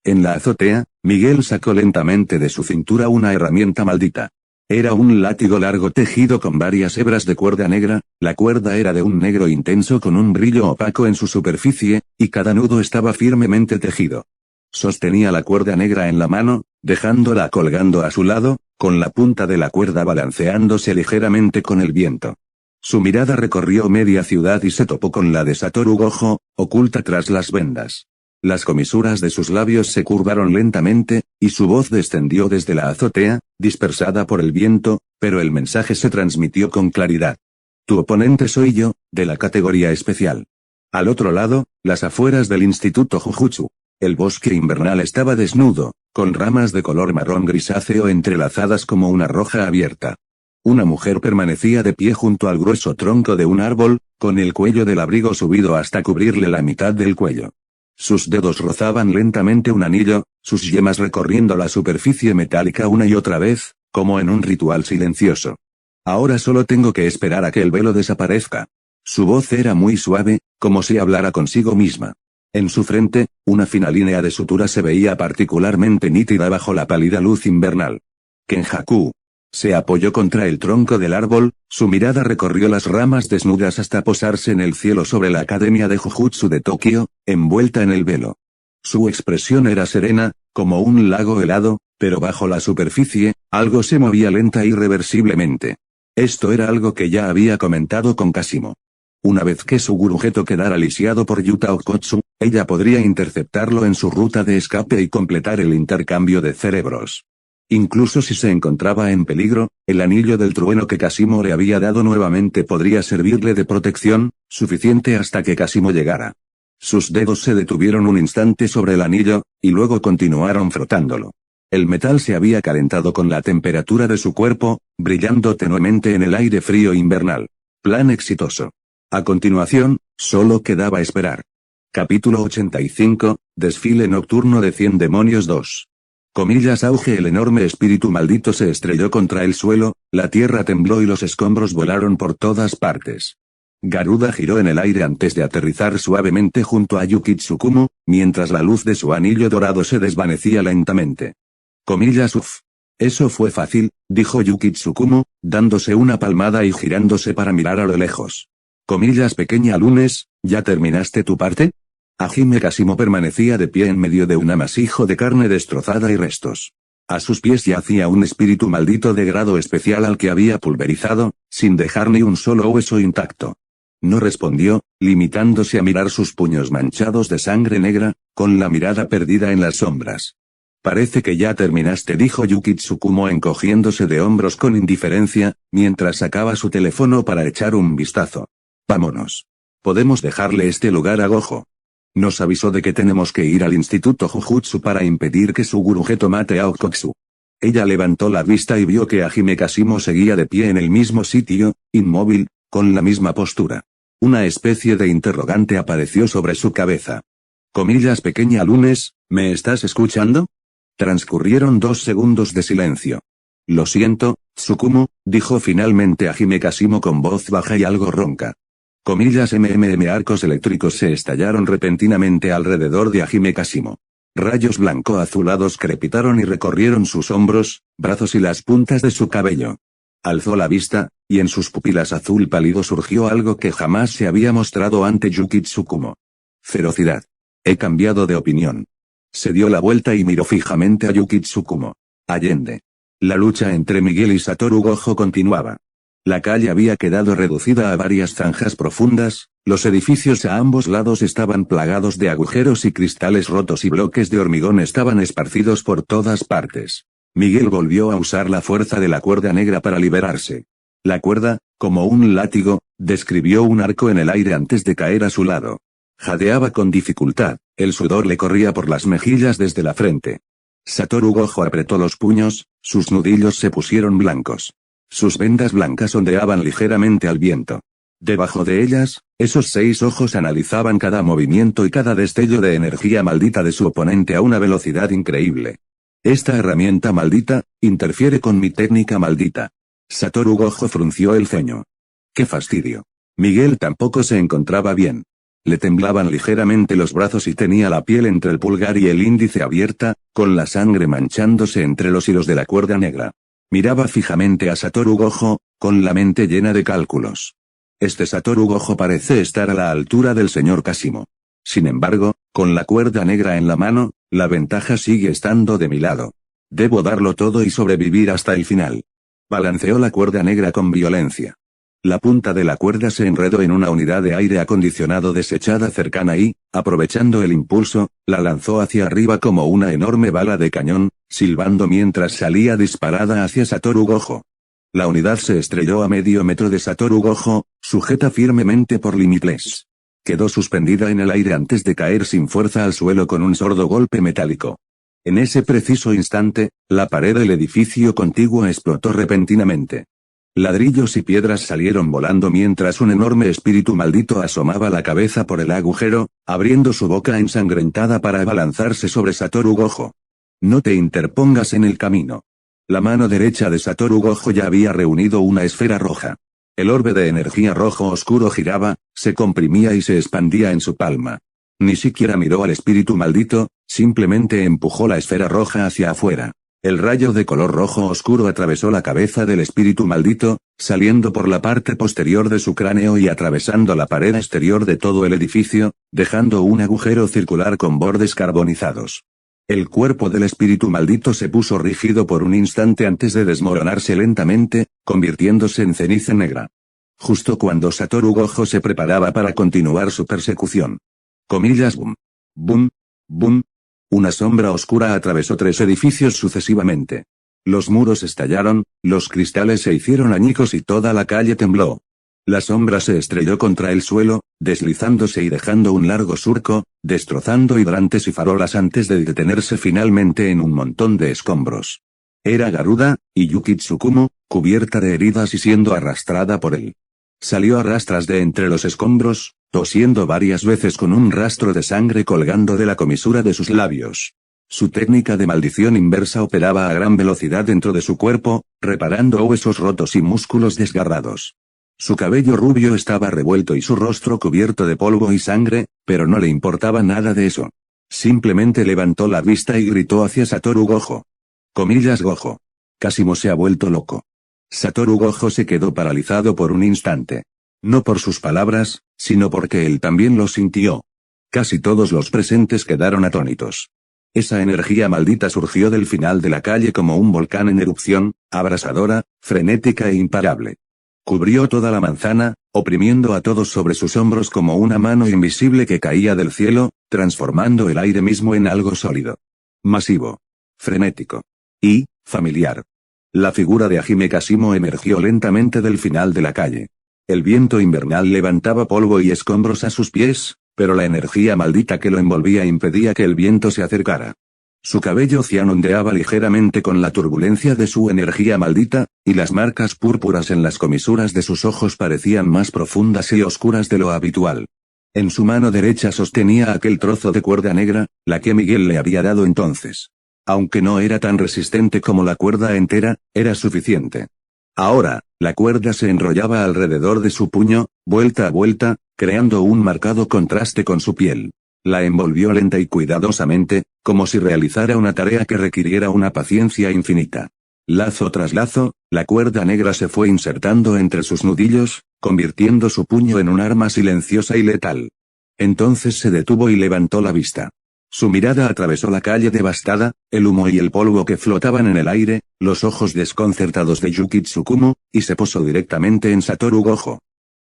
En la azotea, Miguel sacó lentamente de su cintura una herramienta maldita. Era un látigo largo tejido con varias hebras de cuerda negra, la cuerda era de un negro intenso con un brillo opaco en su superficie, y cada nudo estaba firmemente tejido. Sostenía la cuerda negra en la mano, dejándola colgando a su lado, con la punta de la cuerda balanceándose ligeramente con el viento. Su mirada recorrió media ciudad y se topó con la de Satoru Gojo, oculta tras las vendas. Las comisuras de sus labios se curvaron lentamente, y su voz descendió desde la azotea, dispersada por el viento, pero el mensaje se transmitió con claridad. Tu oponente soy yo, de la categoría especial. Al otro lado, las afueras del Instituto Jujutsu. El bosque invernal estaba desnudo, con ramas de color marrón grisáceo entrelazadas como una roja abierta. Una mujer permanecía de pie junto al grueso tronco de un árbol, con el cuello del abrigo subido hasta cubrirle la mitad del cuello. Sus dedos rozaban lentamente un anillo, sus yemas recorriendo la superficie metálica una y otra vez, como en un ritual silencioso. Ahora solo tengo que esperar a que el velo desaparezca. Su voz era muy suave, como si hablara consigo misma. En su frente, una fina línea de sutura se veía particularmente nítida bajo la pálida luz invernal. Kenjaku. Se apoyó contra el tronco del árbol, su mirada recorrió las ramas desnudas hasta posarse en el cielo sobre la Academia de Jujutsu de Tokio, envuelta en el velo. Su expresión era serena, como un lago helado, pero bajo la superficie, algo se movía lenta e irreversiblemente. Esto era algo que ya había comentado con Kasimo. Una vez que su gurujeto quedara lisiado por Yuta Okkotsu, ella podría interceptarlo en su ruta de escape y completar el intercambio de cerebros. Incluso si se encontraba en peligro, el anillo del trueno que Kasimo le había dado nuevamente podría servirle de protección, suficiente hasta que Kasimo llegara. Sus dedos se detuvieron un instante sobre el anillo, y luego continuaron frotándolo. El metal se había calentado con la temperatura de su cuerpo, brillando tenuemente en el aire frío invernal. Plan exitoso. A continuación, solo quedaba esperar. Capítulo 85, Desfile nocturno de 100 demonios 2. Comillas auge el enorme espíritu maldito se estrelló contra el suelo, la tierra tembló y los escombros volaron por todas partes. Garuda giró en el aire antes de aterrizar suavemente junto a Yuki Tsukumo, mientras la luz de su anillo dorado se desvanecía lentamente. Comillas uff. Eso fue fácil, dijo Yuki Tsukumo, dándose una palmada y girándose para mirar a lo lejos. Comillas pequeña lunes, ¿ya terminaste tu parte? Hajime Kasimo permanecía de pie en medio de un amasijo de carne destrozada y restos. A sus pies yacía un espíritu maldito de grado especial al que había pulverizado, sin dejar ni un solo hueso intacto. No respondió, limitándose a mirar sus puños manchados de sangre negra, con la mirada perdida en las sombras. Parece que ya terminaste, dijo Yuki Tsukumo encogiéndose de hombros con indiferencia, mientras sacaba su teléfono para echar un vistazo. Vámonos. Podemos dejarle este lugar a Gojo. Nos avisó de que tenemos que ir al Instituto Jujutsu para impedir que su gurujeto mate a Okkotsu. Ella levantó la vista y vio que Hajime Kasimo seguía de pie en el mismo sitio, inmóvil, con la misma postura. Una especie de interrogante apareció sobre su cabeza. Comillas pequeña lunes, ¿me estás escuchando? Transcurrieron 2 segundos de silencio. Lo siento, Tsukumo, dijo finalmente Hajime Kasimo con voz baja y algo ronca. Comillas arcos eléctricos se estallaron repentinamente alrededor de Hajime Kasimo. Rayos blanco-azulados crepitaron y recorrieron sus hombros, brazos y las puntas de su cabello. Alzó la vista, y en sus pupilas azul pálido surgió algo que jamás se había mostrado ante Yuki Tsukumo. Ferocidad. He cambiado de opinión. Se dio la vuelta y miró fijamente a Yuki Tsukumo. Allende. La lucha entre Miguel y Satoru Gojo continuaba. La calle había quedado reducida a varias zanjas profundas, los edificios a ambos lados estaban plagados de agujeros y cristales rotos y bloques de hormigón estaban esparcidos por todas partes. Miguel volvió a usar la fuerza de la cuerda negra para liberarse. La cuerda, como un látigo, describió un arco en el aire antes de caer a su lado. Jadeaba con dificultad, el sudor le corría por las mejillas desde la frente. Satoru Gojo apretó los puños, sus nudillos se pusieron blancos. Sus vendas blancas ondeaban ligeramente al viento. Debajo de ellas, esos 6 ojos analizaban cada movimiento y cada destello de energía maldita de su oponente a una velocidad increíble. Esta herramienta maldita, interfiere con mi técnica maldita. Satoru Gojo frunció el ceño. ¡Qué fastidio! Miguel tampoco se encontraba bien. Le temblaban ligeramente los brazos y tenía la piel entre el pulgar y el índice abierta, con la sangre manchándose entre los hilos de la cuerda negra. Miraba fijamente a Satoru Gojo, con la mente llena de cálculos. Este Satoru Gojo parece estar a la altura del señor Kashimo. Sin embargo, con la cuerda negra en la mano, la ventaja sigue estando de mi lado. Debo darlo todo y sobrevivir hasta el final. Balanceó la cuerda negra con violencia. La punta de la cuerda se enredó en una unidad de aire acondicionado desechada cercana y, aprovechando el impulso, la lanzó hacia arriba como una enorme bala de cañón, silbando mientras salía disparada hacia Satoru Gojo. La unidad se estrelló a medio metro de Satoru Gojo, sujeta firmemente por Limitless. Quedó suspendida en el aire antes de caer sin fuerza al suelo con un sordo golpe metálico. En ese preciso instante, la pared del edificio contiguo explotó repentinamente. Ladrillos y piedras salieron volando mientras un enorme espíritu maldito asomaba la cabeza por el agujero, abriendo su boca ensangrentada para abalanzarse sobre Satoru Gojo. No te interpongas en el camino. La mano derecha de Satoru Gojo ya había reunido una esfera roja. El orbe de energía rojo oscuro giraba, se comprimía y se expandía en su palma. Ni siquiera miró al espíritu maldito, simplemente empujó la esfera roja hacia afuera. El rayo de color rojo oscuro atravesó la cabeza del espíritu maldito, saliendo por la parte posterior de su cráneo y atravesando la pared exterior de todo el edificio, dejando un agujero circular con bordes carbonizados. El cuerpo del espíritu maldito se puso rígido por un instante antes de desmoronarse lentamente, convirtiéndose en ceniza negra. Justo cuando Satoru Gojo se preparaba para continuar su persecución. Comillas boom. Boom. Boom. Una sombra oscura atravesó 3 edificios sucesivamente. Los muros estallaron, los cristales se hicieron añicos y toda la calle tembló. La sombra se estrelló contra el suelo, deslizándose y dejando un largo surco, destrozando hidrantes y farolas antes de detenerse finalmente en un montón de escombros. Era Garuda, y Yuki Tsukumo, cubierta de heridas y siendo arrastrada por él. Salió a rastras de entre los escombros, tosiendo varias veces con un rastro de sangre colgando de la comisura de sus labios. Su técnica de maldición inversa operaba a gran velocidad dentro de su cuerpo, reparando huesos rotos y músculos desgarrados. Su cabello rubio estaba revuelto y su rostro cubierto de polvo y sangre, pero no le importaba nada de eso. Simplemente levantó la vista y gritó hacia Satoru Gojo. Comillas Gojo. Kashimo se ha vuelto loco. Satoru Gojo se quedó paralizado por un instante. No por sus palabras, sino porque él también lo sintió. Casi todos los presentes quedaron atónitos. Esa energía maldita surgió del final de la calle como un volcán en erupción, abrasadora, frenética e imparable. Cubrió toda la manzana, oprimiendo a todos sobre sus hombros como una mano invisible que caía del cielo, transformando el aire mismo en algo sólido. Masivo. Frenético. Y, familiar. La figura de Hajime Kashimo emergió lentamente del final de la calle. El viento invernal levantaba polvo y escombros a sus pies, pero la energía maldita que lo envolvía impedía que el viento se acercara. Su cabello cian ondeaba ligeramente con la turbulencia de su energía maldita, y las marcas púrpuras en las comisuras de sus ojos parecían más profundas y oscuras de lo habitual. En su mano derecha sostenía aquel trozo de cuerda negra, la que Miguel le había dado entonces. Aunque no era tan resistente como la cuerda entera, era suficiente. Ahora, la cuerda se enrollaba alrededor de su puño, vuelta a vuelta, creando un marcado contraste con su piel. La envolvió lenta y cuidadosamente, como si realizara una tarea que requiriera una paciencia infinita. Lazo tras lazo, la cuerda negra se fue insertando entre sus nudillos, convirtiendo su puño en un arma silenciosa y letal. Entonces se detuvo y levantó la vista. Su mirada atravesó la calle devastada, el humo y el polvo que flotaban en el aire, los ojos desconcertados de Yuki Tsukumo, y se posó directamente en Satoru Gojo.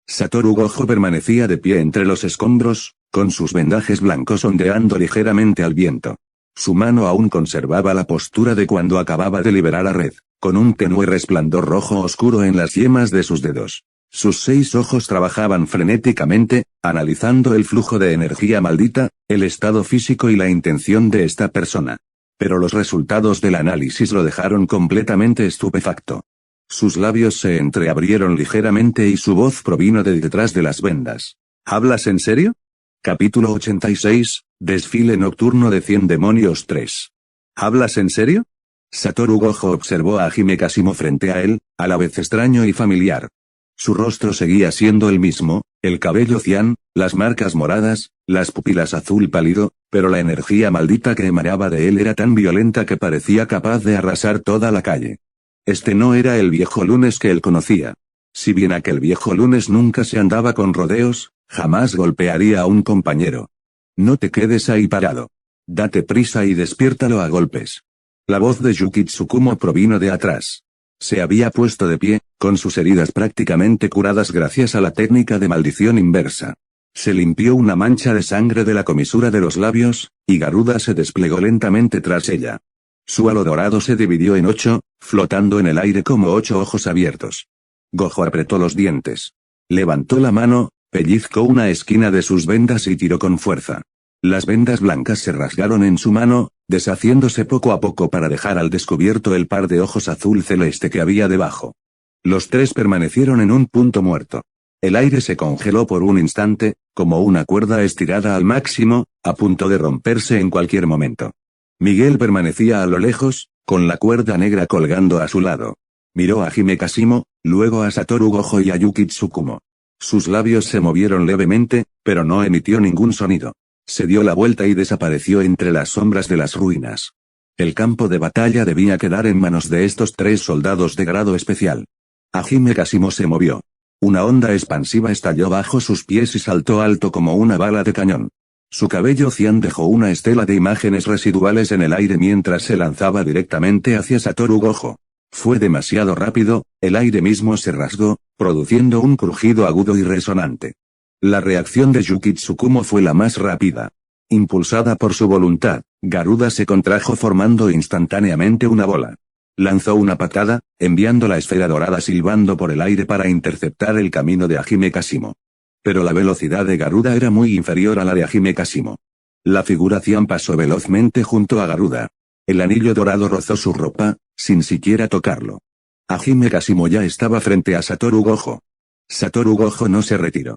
Satoru Gojo permanecía de pie entre los escombros, con sus vendajes blancos ondeando ligeramente al viento. Su mano aún conservaba la postura de cuando acababa de liberar a Red, con un tenue resplandor rojo oscuro en las yemas de sus dedos. Sus 6 ojos trabajaban frenéticamente, analizando el flujo de energía maldita, el estado físico y la intención de esta persona. Pero los resultados del análisis lo dejaron completamente estupefacto. Sus labios se entreabrieron ligeramente y su voz provino de detrás de las vendas. ¿Hablas en serio? Capítulo 86, Desfile nocturno de 100 demonios 3. ¿Hablas en serio? Satoru Gojo observó a Hajime Kashimo frente a él, a la vez extraño y familiar. Su rostro seguía siendo el mismo, el cabello cian, las marcas moradas, las pupilas azul pálido, pero la energía maldita que emanaba de él era tan violenta que parecía capaz de arrasar toda la calle. Este no era el viejo Lunes que él conocía. Si bien aquel viejo Lunes nunca se andaba con rodeos, jamás golpearía a un compañero. No te quedes ahí parado. Date prisa y despiértalo a golpes. La voz de Yuki Tsukumo provino de atrás. Se había puesto de pie, con sus heridas prácticamente curadas gracias a la técnica de maldición inversa. Se limpió una mancha de sangre de la comisura de los labios, y Garuda se desplegó lentamente tras ella. Su halo dorado se dividió en 8, flotando en el aire como 8 ojos abiertos. Gojo apretó los dientes. Levantó la mano, pellizcó una esquina de sus vendas y tiró con fuerza. Las vendas blancas se rasgaron en su mano, deshaciéndose poco a poco para dejar al descubierto el par de ojos azul celeste que había debajo. Los tres permanecieron en un punto muerto. El aire se congeló por un instante, como una cuerda estirada al máximo, a punto de romperse en cualquier momento. Miguel permanecía a lo lejos, con la cuerda negra colgando a su lado. Miró a Hime Kashimo, luego a Satoru Gojo y a Yuki Tsukumo. Sus labios se movieron levemente, pero no emitió ningún sonido. Se dio la vuelta y desapareció entre las sombras de las ruinas. El campo de batalla debía quedar en manos de estos tres soldados de grado especial. Hime Kashimo se movió. Una onda expansiva estalló bajo sus pies y saltó alto como una bala de cañón. Su cabello cian dejó una estela de imágenes residuales en el aire mientras se lanzaba directamente hacia Satoru Gojo. Fue demasiado rápido, el aire mismo se rasgó, produciendo un crujido agudo y resonante. La reacción de Yuki Tsukumo fue la más rápida. Impulsada por su voluntad, Garuda se contrajo formando instantáneamente una bola. Lanzó una patada, enviando la esfera dorada silbando por el aire para interceptar el camino de Hime Kashimo. Pero la velocidad de Garuda era muy inferior a la de Hime Kashimo. La figura cian pasó velozmente junto a Garuda. El anillo dorado rozó su ropa, sin siquiera tocarlo. Hime Kashimo ya estaba frente a Satoru Gojo. Satoru Gojo no se retiró.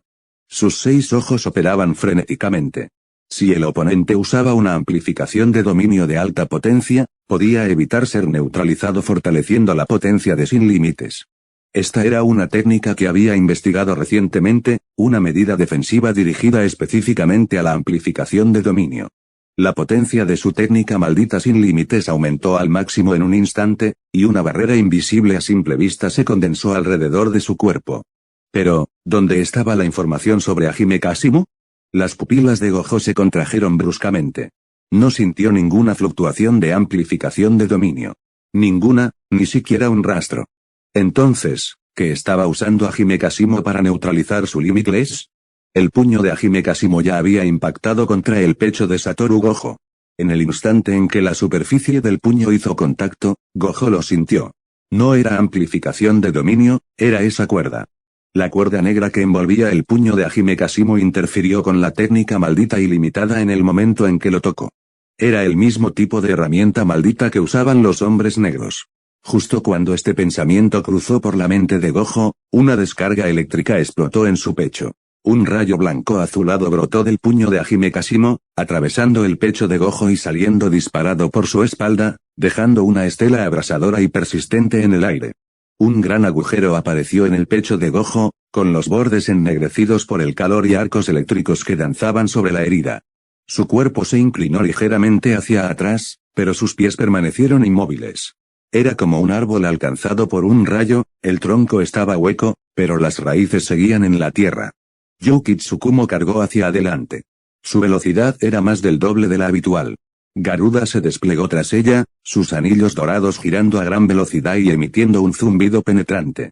Sus 6 ojos operaban frenéticamente. Si el oponente usaba una amplificación de dominio de alta potencia, podía evitar ser neutralizado fortaleciendo la potencia de sin límites. Esta era una técnica que había investigado recientemente, una medida defensiva dirigida específicamente a la amplificación de dominio. La potencia de su técnica maldita sin límites aumentó al máximo en un instante, y una barrera invisible a simple vista se condensó alrededor de su cuerpo. Pero, ¿dónde estaba la información sobre Hime Kashimo? Las pupilas de Gojo se contrajeron bruscamente. No sintió ninguna fluctuación de amplificación de dominio. Ninguna, ni siquiera un rastro. Entonces, ¿qué estaba usando Hime Kashimo para neutralizar su Limitless? El puño de Hime Kashimo ya había impactado contra el pecho de Satoru Gojo. En el instante en que la superficie del puño hizo contacto, Gojo lo sintió. No era amplificación de dominio, era esa cuerda. La cuerda negra que envolvía el puño de Hime Kashimo interfirió con la técnica maldita ilimitada en el momento en que lo tocó. Era el mismo tipo de herramienta maldita que usaban los hombres negros. Justo cuando este pensamiento cruzó por la mente de Gojo, una descarga eléctrica explotó en su pecho. Un rayo blanco azulado brotó del puño de Hime Kashimo, atravesando el pecho de Gojo y saliendo disparado por su espalda, dejando una estela abrasadora y persistente en el aire. Un gran agujero apareció en el pecho de Gojo, con los bordes ennegrecidos por el calor y arcos eléctricos que danzaban sobre la herida. Su cuerpo se inclinó ligeramente hacia atrás, pero sus pies permanecieron inmóviles. Era como un árbol alcanzado por un rayo, el tronco estaba hueco, pero las raíces seguían en la tierra. Yuki Tsukumo cargó hacia adelante. Su velocidad era más del doble de la habitual. Garuda se desplegó tras ella, sus anillos dorados girando a gran velocidad y emitiendo un zumbido penetrante.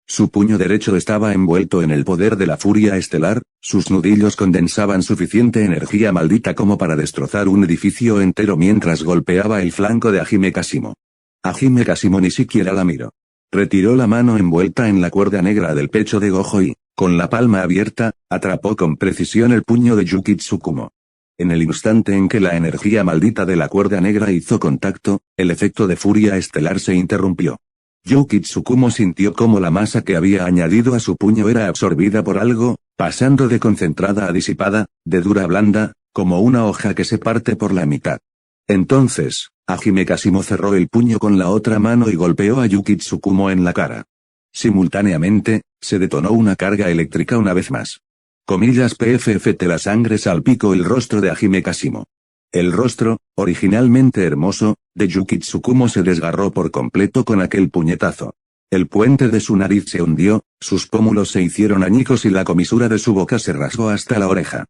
Su puño derecho estaba envuelto en el poder de la furia estelar, sus nudillos condensaban suficiente energía maldita como para destrozar un edificio entero mientras golpeaba el flanco de Hime Kashimo. Hime Kashimo ni siquiera la miró. Retiró la mano envuelta en la cuerda negra del pecho de Gojo y, con la palma abierta, atrapó con precisión el puño de Yuki Tsukumo. En el instante en que la energía maldita de la cuerda negra hizo contacto, el efecto de furia estelar se interrumpió. Yuki Tsukumo sintió cómo la masa que había añadido a su puño era absorbida por algo, pasando de concentrada a disipada, de dura a blanda, como una hoja que se parte por la mitad. Entonces, Hime Kashimo cerró el puño con la otra mano y golpeó a Yuki Tsukumo en la cara. Simultáneamente, se detonó una carga eléctrica una vez más. PFFT la sangre salpicó el rostro de Hime Kashimo. El rostro, originalmente hermoso, de Yuki Tsukumo se desgarró por completo con aquel puñetazo. El puente de su nariz se hundió, sus pómulos se hicieron añicos y la comisura de su boca se rasgó hasta la oreja.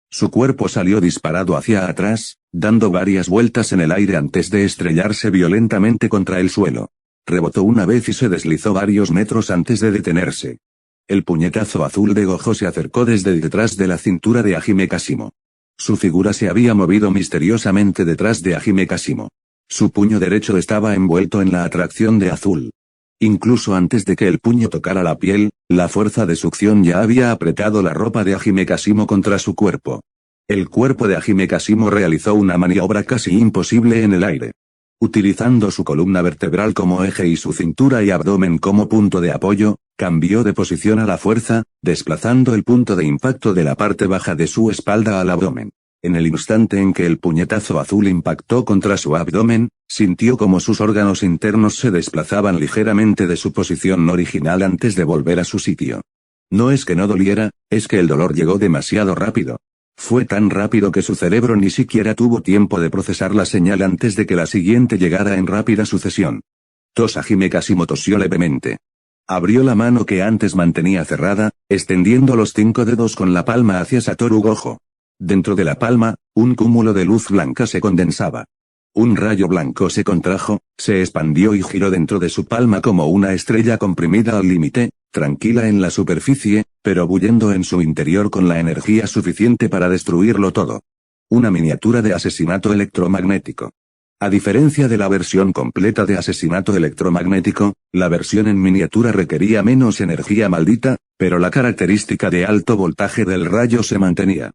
Su cuerpo salió disparado hacia atrás, dando varias vueltas en el aire antes de estrellarse violentamente contra el suelo. Rebotó una vez y se deslizó varios metros antes de detenerse. El puñetazo azul de Gojo se acercó desde detrás de la cintura de Hajime Kashimo. Su figura se había movido misteriosamente detrás de Hajime Kashimo. Su puño derecho estaba envuelto en la atracción de azul. Incluso antes de que el puño tocara la piel, la fuerza de succión ya había apretado la ropa de Hajime Kashimo contra su cuerpo. El cuerpo de Hajime Kashimo realizó una maniobra casi imposible en el aire. Utilizando su columna vertebral como eje y su cintura y abdomen como punto de apoyo, cambió de posición a la fuerza, desplazando el punto de impacto de la parte baja de su espalda al abdomen. En el instante en que el puñetazo azul impactó contra su abdomen, sintió como sus órganos internos se desplazaban ligeramente de su posición original antes de volver a su sitio. No es que no doliera, es que el dolor llegó demasiado rápido. Fue tan rápido que su cerebro ni siquiera tuvo tiempo de procesar la señal antes de que la siguiente llegara en rápida sucesión. Hajime Kashimo tosió levemente. Abrió la mano que antes mantenía cerrada, extendiendo los 5 dedos con la palma hacia Satoru Gojo. Dentro de la palma, un cúmulo de luz blanca se condensaba. Un rayo blanco se contrajo, se expandió y giró dentro de su palma como una estrella comprimida al límite, tranquila en la superficie, pero bullendo en su interior con la energía suficiente para destruirlo todo. Una miniatura de asesinato electromagnético. A diferencia de la versión completa de asesinato electromagnético, la versión en miniatura requería menos energía maldita, pero la característica de alto voltaje del rayo se mantenía.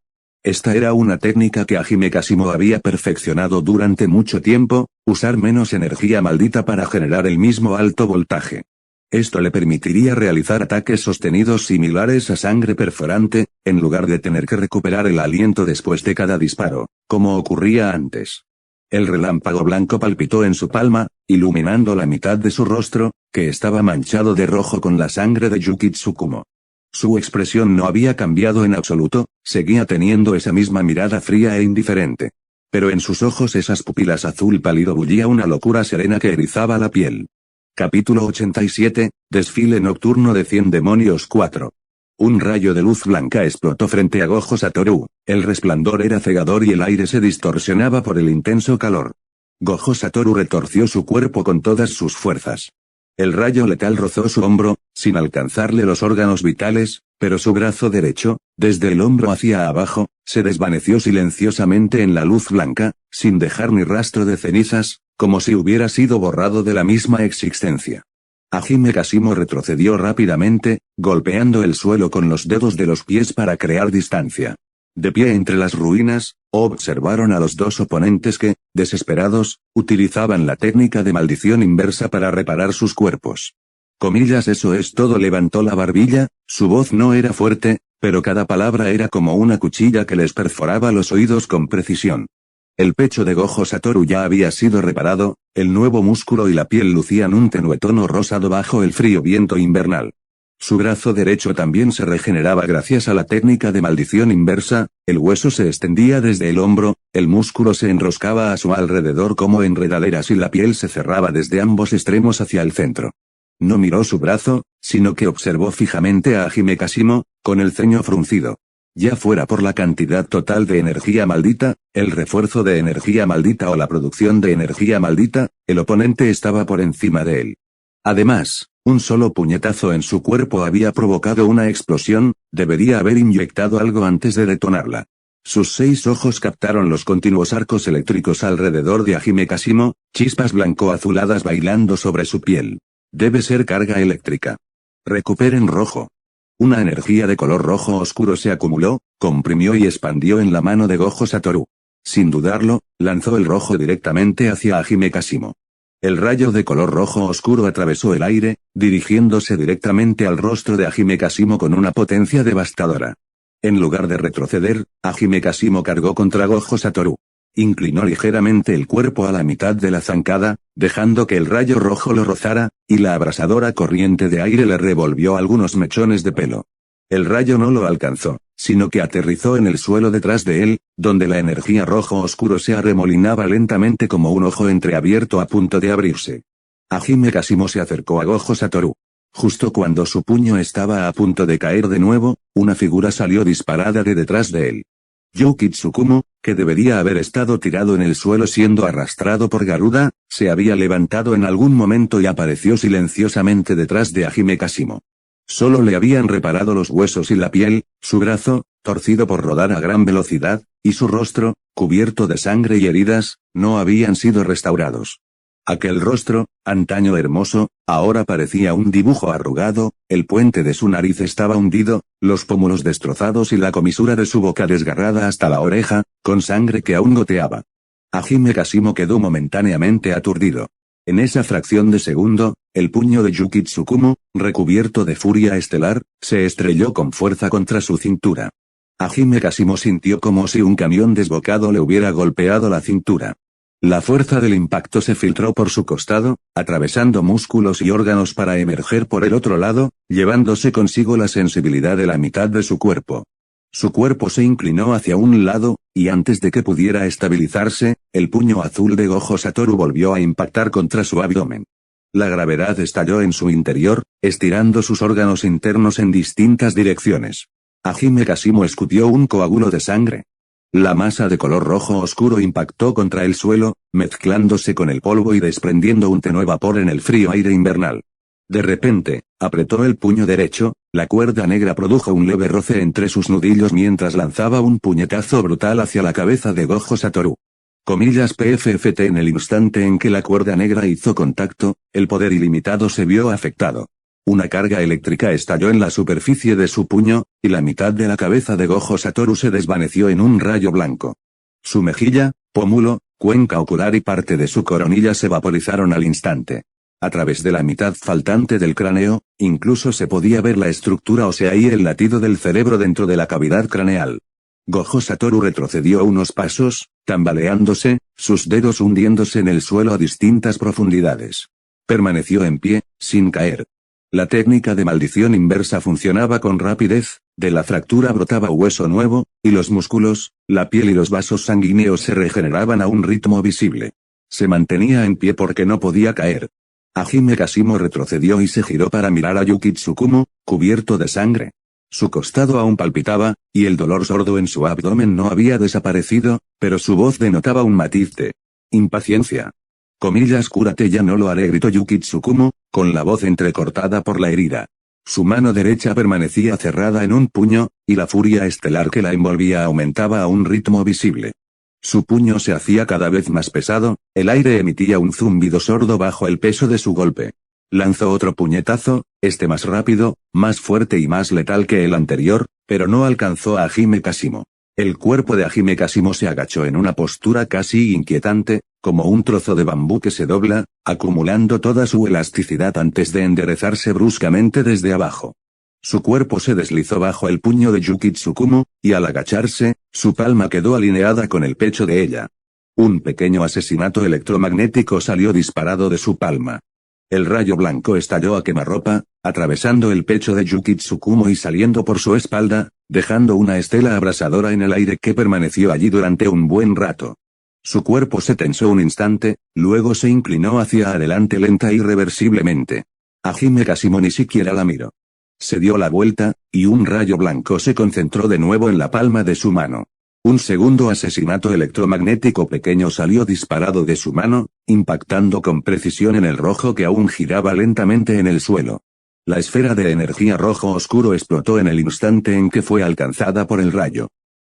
Esta era una técnica que Hajime Kashimo había perfeccionado durante mucho tiempo, usar menos energía maldita para generar el mismo alto voltaje. Esto le permitiría realizar ataques sostenidos similares a sangre perforante, en lugar de tener que recuperar el aliento después de cada disparo, como ocurría antes. El relámpago blanco palpitó en su palma, iluminando la mitad de su rostro, que estaba manchado de rojo con la sangre de Yuki Tsukumo. Su expresión no había cambiado en absoluto, seguía teniendo esa misma mirada fría e indiferente. Pero en sus ojos esas pupilas azul pálido bullía una locura serena que erizaba la piel. Capítulo 87, Desfile nocturno de 100 demonios 4. Un rayo de luz blanca explotó frente a Gojo Satoru, el resplandor era cegador y el aire se distorsionaba por el intenso calor. Gojo Satoru retorció su cuerpo con todas sus fuerzas. El rayo letal rozó su hombro, sin alcanzarle los órganos vitales, pero su brazo derecho, desde el hombro hacia abajo, se desvaneció silenciosamente en la luz blanca, sin dejar ni rastro de cenizas, como si hubiera sido borrado de la misma existencia. Hajime Kashimo retrocedió rápidamente, golpeando el suelo con los dedos de los pies para crear distancia. De pie entre las ruinas, observaron a los dos oponentes que, desesperados, utilizaban la técnica de maldición inversa para reparar sus cuerpos. Comillas, eso es todo. Levantó la barbilla, su voz no era fuerte, pero cada palabra era como una cuchilla que les perforaba los oídos con precisión. El pecho de Gojo Satoru ya había sido reparado, el nuevo músculo y la piel lucían un tenue tono rosado bajo el frío viento invernal. Su brazo derecho también se regeneraba gracias a la técnica de maldición inversa, el hueso se extendía desde el hombro, el músculo se enroscaba a su alrededor como enredaderas y la piel se cerraba desde ambos extremos hacia el centro. No miró su brazo, sino que observó fijamente a Hajime Kashimo, con el ceño fruncido. Ya fuera por la cantidad total de energía maldita, el refuerzo de energía maldita o la producción de energía maldita, el oponente estaba por encima de él. Además, un solo puñetazo en su cuerpo había provocado una explosión, debería haber inyectado algo antes de detonarla. Sus 6 ojos captaron los continuos arcos eléctricos alrededor de Hajime Kashimo, chispas blanco-azuladas bailando sobre su piel. Debe ser carga eléctrica. Recuperen rojo. Una energía de color rojo oscuro se acumuló, comprimió y expandió en la mano de Gojo Satoru. Sin dudarlo, lanzó el rojo directamente hacia Hajime Kashimo. El rayo de color rojo oscuro atravesó el aire, dirigiéndose directamente al rostro de Hajime Kashimo con una potencia devastadora. En lugar de retroceder, Hajime Kashimo cargó contra Gojo Satoru. Inclinó ligeramente el cuerpo a la mitad de la zancada, dejando que el rayo rojo lo rozara, y la abrasadora corriente de aire le revolvió algunos mechones de pelo. El rayo no lo alcanzó, sino que aterrizó en el suelo detrás de él, donde la energía rojo oscuro se arremolinaba lentamente como un ojo entreabierto a punto de abrirse. Hajime Kashimo se acercó a Gojo Satoru. Justo cuando su puño estaba a punto de caer de nuevo, una figura salió disparada de detrás de él. Yuki Tsukumo, que debería haber estado tirado en el suelo siendo arrastrado por Garuda, se había levantado en algún momento y apareció silenciosamente detrás de Hajime Kashimo. Solo le habían reparado los huesos y la piel, su brazo, torcido por rodar a gran velocidad, y su rostro, cubierto de sangre y heridas, no habían sido restaurados. Aquel rostro, antaño hermoso, ahora parecía un dibujo arrugado, el puente de su nariz estaba hundido, los pómulos destrozados y la comisura de su boca desgarrada hasta la oreja, con sangre que aún goteaba. Hajime Kashimo quedó momentáneamente aturdido. En esa fracción de segundo, el puño de Yuki Tsukumo, recubierto de furia estelar, se estrelló con fuerza contra su cintura. Hajime Kashimo sintió como si un camión desbocado le hubiera golpeado la cintura. La fuerza del impacto se filtró por su costado, atravesando músculos y órganos para emerger por el otro lado, llevándose consigo la sensibilidad de la mitad de su cuerpo. Su cuerpo se inclinó hacia un lado, y antes de que pudiera estabilizarse, el puño azul de Gojo Satoru volvió a impactar contra su abdomen. La gravedad estalló en su interior, estirando sus órganos internos en distintas direcciones. Hajime Kashimo escupió un coágulo de sangre. La masa de color rojo oscuro impactó contra el suelo, mezclándose con el polvo y desprendiendo un tenue vapor en el frío aire invernal. De repente, apretó el puño derecho, la cuerda negra produjo un leve roce entre sus nudillos mientras lanzaba un puñetazo brutal hacia la cabeza de Gojo Satoru. PFFT en el instante en que la cuerda negra hizo contacto, el poder ilimitado se vio afectado. Una carga eléctrica estalló en la superficie de su puño, y la mitad de la cabeza de Gojo Satoru se desvaneció en un rayo blanco. Su mejilla, pómulo, cuenca ocular y parte de su coronilla se vaporizaron al instante. A través de la mitad faltante del cráneo, incluso se podía ver la estructura ósea y el latido del cerebro dentro de la cavidad craneal. Gojo Satoru retrocedió unos pasos, tambaleándose, sus dedos hundiéndose en el suelo a distintas profundidades. Permaneció en pie, sin caer. La técnica de maldición inversa funcionaba con rapidez, de la fractura brotaba hueso nuevo, y los músculos, la piel y los vasos sanguíneos se regeneraban a un ritmo visible. Se mantenía en pie porque no podía caer. Hajime Kashimo retrocedió y se giró para mirar a Yuki Tsukumo, cubierto de sangre. Su costado aún palpitaba, y el dolor sordo en su abdomen no había desaparecido, pero su voz denotaba un matiz de impaciencia. Cúrate ya no lo haré, gritó Yuki Tsukumo, con la voz entrecortada por la herida. Su mano derecha permanecía cerrada en un puño, y la furia estelar que la envolvía aumentaba a un ritmo visible. Su puño se hacía cada vez más pesado, el aire emitía un zumbido sordo bajo el peso de su golpe. Lanzó otro puñetazo, este más rápido, más fuerte y más letal que el anterior, pero no alcanzó a Hajime Kashimo. El cuerpo de Hajime Kashimo se agachó en una postura casi inquietante, como un trozo de bambú que se dobla, acumulando toda su elasticidad antes de enderezarse bruscamente desde abajo. Su cuerpo se deslizó bajo el puño de Yuki Tsukumo, y al agacharse, su palma quedó alineada con el pecho de ella. Un pequeño asesinato electromagnético salió disparado de su palma. El rayo blanco estalló a quemarropa, atravesando el pecho de Yuki Tsukumo y saliendo por su espalda, dejando una estela abrasadora en el aire que permaneció allí durante un buen rato. Su cuerpo se tensó un instante, luego se inclinó hacia adelante lenta e irreversiblemente. Hajime Kashimo ni siquiera la miró. Se dio la vuelta, y un rayo blanco se concentró de nuevo en la palma de su mano. Un segundo asesinato electromagnético pequeño salió disparado de su mano, impactando con precisión en el rojo que aún giraba lentamente en el suelo. La esfera de energía rojo oscuro explotó en el instante en que fue alcanzada por el rayo.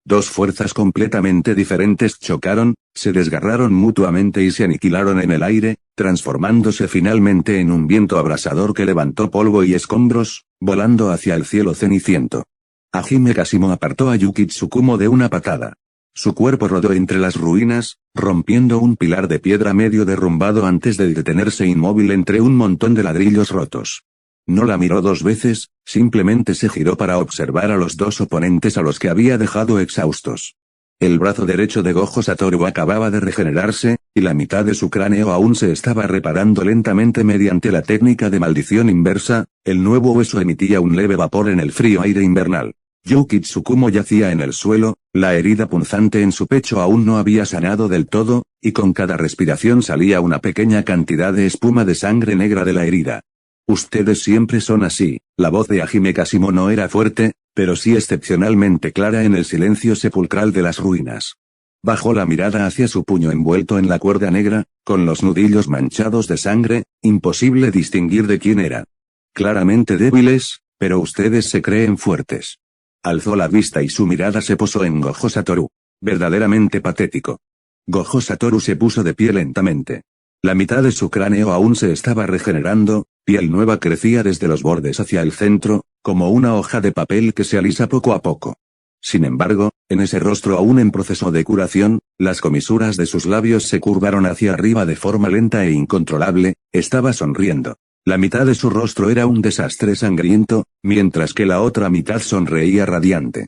Dos fuerzas completamente diferentes chocaron, se desgarraron mutuamente y se aniquilaron en el aire, transformándose finalmente en un viento abrasador que levantó polvo y escombros, volando hacia el cielo ceniciento. Hajime Kashimo apartó a Yuki Tsukumo de una patada. Su cuerpo rodó entre las ruinas, rompiendo un pilar de piedra medio derrumbado antes de detenerse inmóvil entre un montón de ladrillos rotos. No la miró dos veces, simplemente se giró para observar a los dos oponentes a los que había dejado exhaustos. El brazo derecho de Gojo Satoru acababa de regenerarse, y la mitad de su cráneo aún se estaba reparando lentamente mediante la técnica de maldición inversa. El nuevo hueso emitía un leve vapor en el frío aire invernal. Yuki Tsukumo yacía en el suelo, la herida punzante en su pecho aún no había sanado del todo, y con cada respiración salía una pequeña cantidad de espuma de sangre negra de la herida. Ustedes siempre son así. La voz de Hajime Kashimo no era fuerte, pero sí excepcionalmente clara en el silencio sepulcral de las ruinas. Bajó la mirada hacia su puño envuelto en la cuerda negra, con los nudillos manchados de sangre, imposible distinguir de quién era. Claramente débiles, pero ustedes se creen fuertes. Alzó la vista y su mirada se posó en Gojo Satoru. Verdaderamente patético. Gojo Satoru se puso de pie lentamente. La mitad de su cráneo aún se estaba regenerando, piel nueva crecía desde los bordes hacia el centro, como una hoja de papel que se alisa poco a poco. Sin embargo, en ese rostro aún en proceso de curación, las comisuras de sus labios se curvaron hacia arriba de forma lenta e incontrolable. Estaba sonriendo. La mitad de su rostro era un desastre sangriento, mientras que la otra mitad sonreía radiante.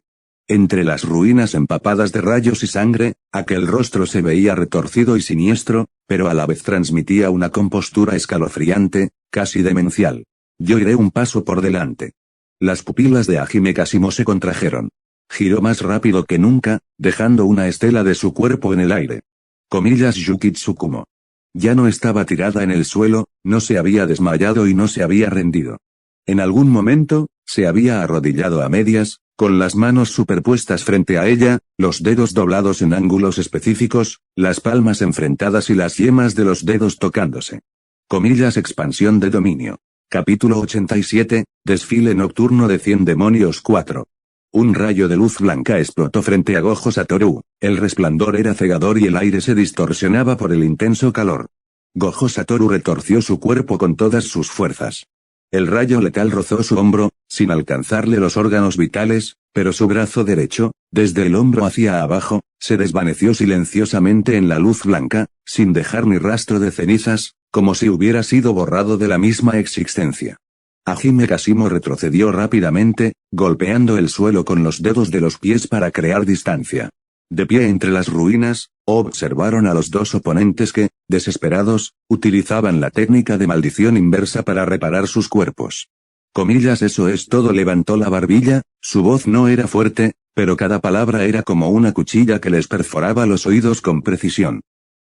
Entre las ruinas empapadas de rayos y sangre, aquel rostro se veía retorcido y siniestro, pero a la vez transmitía una compostura escalofriante, casi demencial. Yo iré un paso por delante. Las pupilas de Hajime Kashimo se contrajeron. Giró más rápido que nunca, dejando una estela de su cuerpo en el aire. Comillas Yuki Tsukumo. Ya no estaba tirada en el suelo, no se había desmayado y no se había rendido. En algún momento, se había arrodillado a medias, con las manos superpuestas frente a ella, los dedos doblados en ángulos específicos, las palmas enfrentadas y las yemas de los dedos tocándose. Comillas expansión de dominio. Capítulo 87, Desfile nocturno de 100 demonios 4. Un rayo de luz blanca explotó frente a Gojo Satoru. El resplandor era cegador y el aire se distorsionaba por el intenso calor. Gojo Satoru retorció su cuerpo con todas sus fuerzas. El rayo letal rozó su hombro, sin alcanzarle los órganos vitales, pero su brazo derecho, desde el hombro hacia abajo, se desvaneció silenciosamente en la luz blanca, sin dejar ni rastro de cenizas, como si hubiera sido borrado de la misma existencia. Hajime Kashimo retrocedió rápidamente, golpeando el suelo con los dedos de los pies para crear distancia. De pie entre las ruinas, observaron a los dos oponentes que, desesperados, utilizaban la técnica de maldición inversa para reparar sus cuerpos. Comillas eso es todo. Levantó la barbilla, su voz no era fuerte, pero cada palabra era como una cuchilla que les perforaba los oídos con precisión.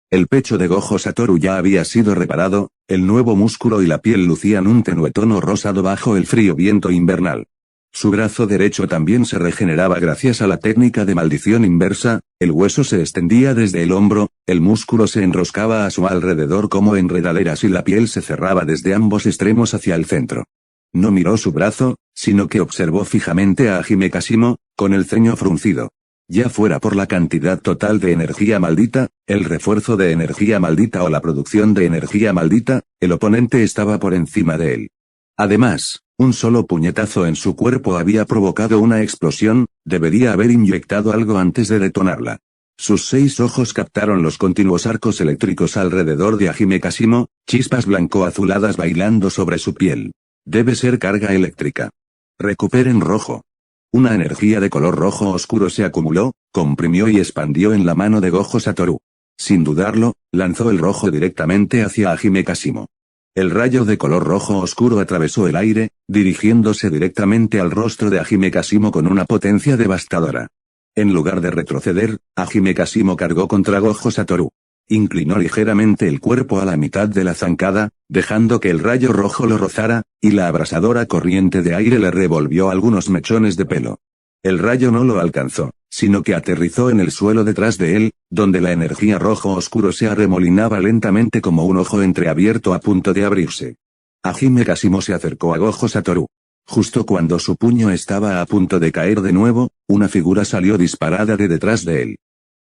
El pecho de Gojo Satoru ya había sido reparado, el nuevo músculo y la piel lucían un tenue tono rosado bajo el frío viento invernal. Su brazo derecho también se regeneraba gracias a la técnica de maldición inversa, el hueso se extendía desde el hombro, el músculo se enroscaba a su alrededor como enredaderas y la piel se cerraba desde ambos extremos hacia el centro. No miró su brazo, sino que observó fijamente a Hajime Kashimo, con el ceño fruncido. Ya fuera por la cantidad total de energía maldita, el refuerzo de energía maldita o la producción de energía maldita, el oponente estaba por encima de él. Además, un solo puñetazo en su cuerpo había provocado una explosión, debería haber inyectado algo antes de detonarla. Sus 6 ojos captaron los continuos arcos eléctricos alrededor de Hajime Kashimo, chispas blanco-azuladas bailando sobre su piel. Debe ser carga eléctrica. Recuperen rojo. Una energía de color rojo oscuro se acumuló, comprimió y expandió en la mano de Gojo Satoru. Sin dudarlo, lanzó el rojo directamente hacia Hajime Kashimo. El rayo de color rojo oscuro atravesó el aire, dirigiéndose directamente al rostro de Hajime Kashimo con una potencia devastadora. En lugar de retroceder, Hajime Kashimo cargó contra Gojo Satoru. Inclinó ligeramente el cuerpo a la mitad de la zancada, dejando que el rayo rojo lo rozara, y la abrasadora corriente de aire le revolvió algunos mechones de pelo. El rayo no lo alcanzó, sino que aterrizó en el suelo detrás de él, donde la energía rojo oscuro se arremolinaba lentamente como un ojo entreabierto a punto de abrirse. Hajime Kashimo se acercó a Gojo Satoru. Justo cuando su puño estaba a punto de caer de nuevo, una figura salió disparada de detrás de él.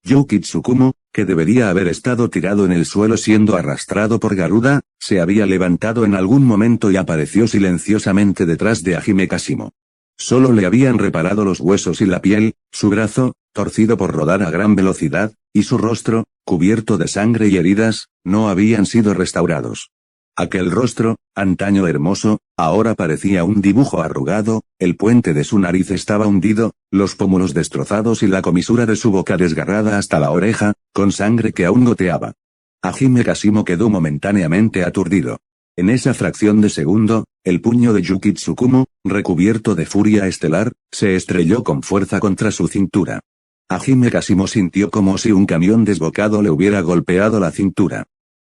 Yuki Tsukumo, que debería haber estado tirado en el suelo siendo arrastrado por Garuda, se había levantado en algún momento y apareció silenciosamente detrás de Hajime Kashimo. Solo le habían reparado los huesos y la piel, su brazo, torcido por rodar a gran velocidad, y su rostro, cubierto de sangre y heridas, no habían sido restaurados. Aquel rostro, antaño hermoso, ahora parecía un dibujo arrugado, el puente de su nariz estaba hundido, los pómulos destrozados y la comisura de su boca desgarrada hasta la oreja, con sangre que aún goteaba. Hajime Kashimo quedó momentáneamente aturdido. En esa fracción de segundo, el puño de Yuki Tsukumo, recubierto de furia estelar, se estrelló con fuerza contra su cintura. Hajime Kashimo sintió como si un camión desbocado le hubiera golpeado la cintura.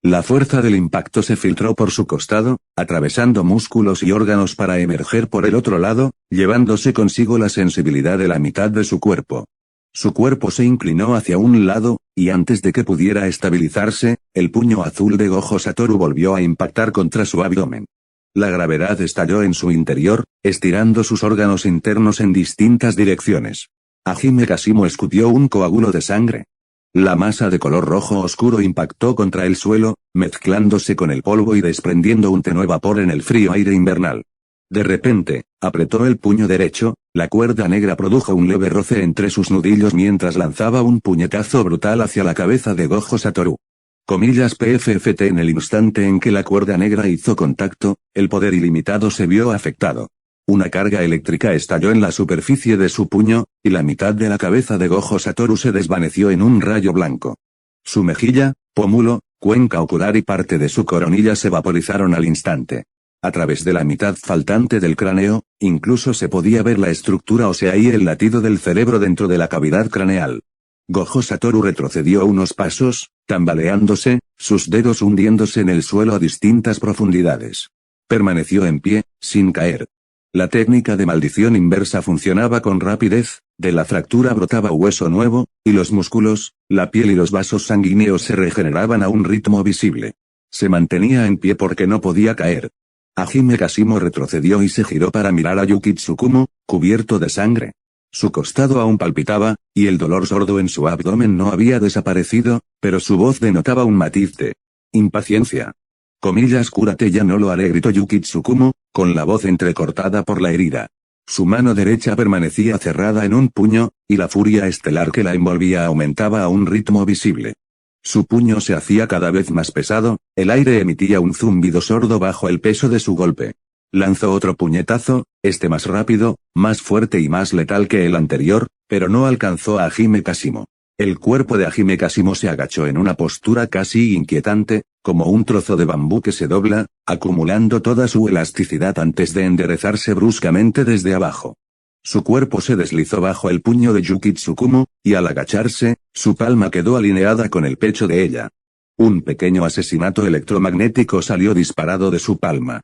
La fuerza del impacto se filtró por su costado, atravesando músculos y órganos para emerger por el otro lado, llevándose consigo la sensibilidad de la mitad de su cuerpo. Su cuerpo se inclinó hacia un lado, y antes de que pudiera estabilizarse, el puño azul de Gojo Satoru volvió a impactar contra su abdomen. La gravedad estalló en su interior, estirando sus órganos internos en distintas direcciones. Hajime Kashimo escupió un coágulo de sangre. La masa de color rojo oscuro impactó contra el suelo, mezclándose con el polvo y desprendiendo un tenue vapor en el frío aire invernal. De repente, apretó el puño derecho, la cuerda negra produjo un leve roce entre sus nudillos mientras lanzaba un puñetazo brutal hacia la cabeza de Gojo Satoru. PFFT En el instante en que la cuerda negra hizo contacto, el poder ilimitado se vio afectado. Una carga eléctrica estalló en la superficie de su puño, y la mitad de la cabeza de Gojo Satoru se desvaneció en un rayo blanco. Su mejilla, pómulo, cuenca ocular y parte de su coronilla se vaporizaron al instante. A través de la mitad faltante del cráneo, incluso se podía ver la estructura ósea y el latido del cerebro dentro de la cavidad craneal. Gojo Satoru retrocedió unos pasos, tambaleándose, sus dedos hundiéndose en el suelo a distintas profundidades. Permaneció en pie, sin caer. La técnica de maldición inversa funcionaba con rapidez, de la fractura brotaba hueso nuevo, y los músculos, la piel y los vasos sanguíneos se regeneraban a un ritmo visible. Se mantenía en pie porque no podía caer. Hajime Kashimo retrocedió y se giró para mirar a Yuki Tsukumo, cubierto de sangre. Su costado aún palpitaba, y el dolor sordo en su abdomen no había desaparecido, pero su voz denotaba un matiz de impaciencia. Cúrate, ya no lo haré, gritó Yuki Tsukumo, con la voz entrecortada por la herida. Su mano derecha permanecía cerrada en un puño, y la furia estelar que la envolvía aumentaba a un ritmo visible. Su puño se hacía cada vez más pesado, el aire emitía un zumbido sordo bajo el peso de su golpe. Lanzó otro puñetazo, este más rápido, más fuerte y más letal que el anterior, pero no alcanzó a Hajime Kashimo. El cuerpo de Hajime Kashimo se agachó en una postura casi inquietante, como un trozo de bambú que se dobla, acumulando toda su elasticidad antes de enderezarse bruscamente desde abajo. Su cuerpo se deslizó bajo el puño de Yuki Tsukumo, y al agacharse, su palma quedó alineada con el pecho de ella. Un pequeño asesinato electromagnético salió disparado de su palma.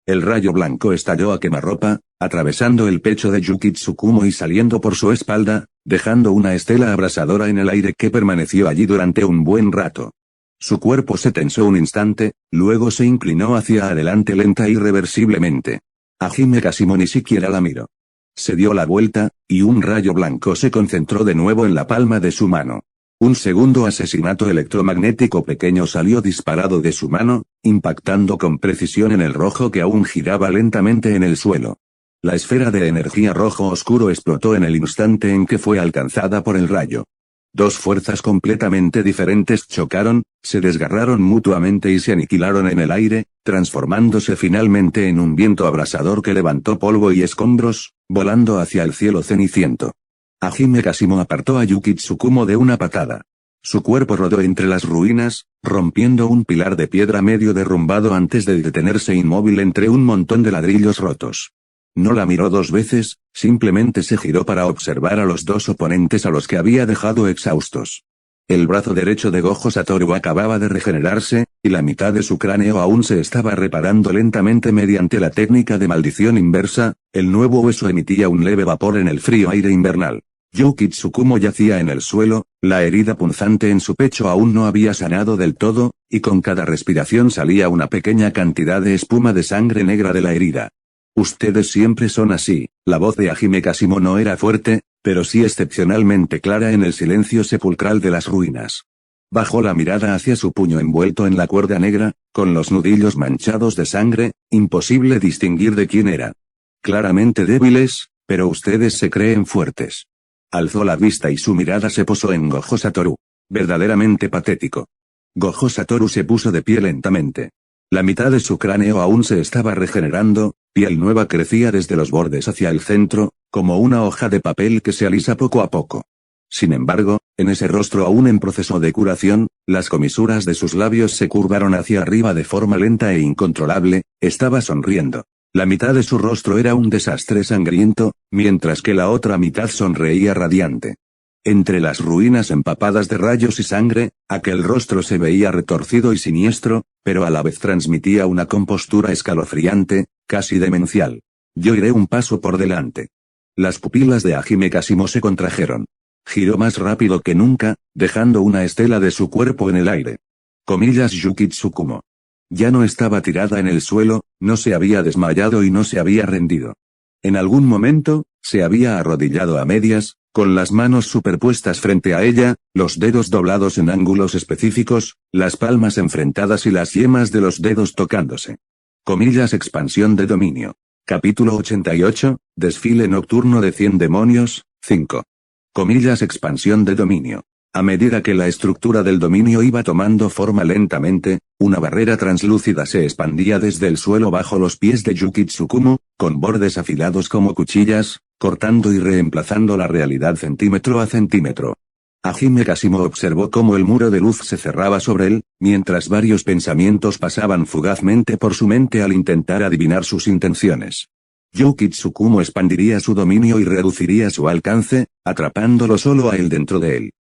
El rayo blanco estalló a quemarropa, atravesando el pecho de Yuki Tsukumo y saliendo por su espalda, dejando una estela abrasadora en el aire que permaneció allí durante un buen rato. Su cuerpo se tensó un instante, luego se inclinó hacia adelante lenta e irreversiblemente. Hajime Kashimo ni siquiera la miró. Se dio la vuelta, y un rayo blanco se concentró de nuevo en la palma de su mano. Un segundo asesinato electromagnético pequeño salió disparado de su mano, impactando con precisión en el rojo que aún giraba lentamente en el suelo. La esfera de energía rojo oscuro explotó en el instante en que fue alcanzada por el rayo. Dos fuerzas completamente diferentes chocaron, se desgarraron mutuamente y se aniquilaron en el aire, transformándose finalmente en un viento abrasador que levantó polvo y escombros, volando hacia el cielo ceniciento. Hajime Kashimo apartó a Yuki Tsukumo de una patada. Su cuerpo rodó entre las ruinas, rompiendo un pilar de piedra medio derrumbado antes de detenerse inmóvil entre un montón de ladrillos rotos. No la miró dos veces, simplemente se giró para observar a los dos oponentes a los que había dejado exhaustos. El brazo derecho de Gojo Satoru acababa de regenerarse, y la mitad de su cráneo aún se estaba reparando lentamente mediante la técnica de maldición inversa, el nuevo hueso emitía un leve vapor en el frío aire invernal. Yuki Tsukumo yacía en el suelo, la herida punzante en su pecho aún no había sanado del todo, y con cada respiración salía una pequeña cantidad de espuma de sangre negra de la herida. Ustedes siempre son así. La voz de Hajime Kashimo no era fuerte, pero sí excepcionalmente clara en el silencio sepulcral de las ruinas. Bajó la mirada hacia su puño envuelto en la cuerda negra, con los nudillos manchados de sangre, imposible distinguir de quién era. Claramente débiles, pero ustedes se creen fuertes. Alzó la vista y su mirada se posó en Gojo Satoru. Verdaderamente patético. Gojo Satoru se puso de pie lentamente. La mitad de su cráneo aún se estaba regenerando, piel nueva crecía desde los bordes hacia el centro, como una hoja de papel que se alisa poco a poco. Sin embargo, en ese rostro aún en proceso de curación, las comisuras de sus labios se curvaron hacia arriba de forma lenta e incontrolable, estaba sonriendo. La mitad de su rostro era un desastre sangriento, mientras que la otra mitad sonreía radiante. Entre las ruinas empapadas de rayos y sangre, aquel rostro se veía retorcido y siniestro, pero a la vez transmitía una compostura escalofriante, casi demencial. Yo iré un paso por delante. Las pupilas de Hajime Kasimo se contrajeron. Giró más rápido que nunca, dejando una estela de su cuerpo en el aire. Comillas Yuki Tsukumo. Ya no estaba tirada en el suelo, no se había desmayado y no se había rendido. En algún momento, se había arrodillado a medias, con las manos superpuestas frente a ella, los dedos doblados en ángulos específicos, las palmas enfrentadas y las yemas de los dedos tocándose. Comillas expansión de dominio. Capítulo 88, desfile nocturno de 100 demonios, 5. Comillas expansión de dominio. A medida que la estructura del dominio iba tomando forma lentamente, una barrera translúcida se expandía desde el suelo bajo los pies de Yuki Tsukumo, con bordes afilados como cuchillas, cortando y reemplazando la realidad centímetro a centímetro. Hajime Kasimo observó cómo el muro de luz se cerraba sobre él, mientras varios pensamientos pasaban fugazmente por su mente al intentar adivinar sus intenciones. Yuki Tsukumo expandiría su dominio y reduciría su alcance, atrapándolo solo a él dentro de él.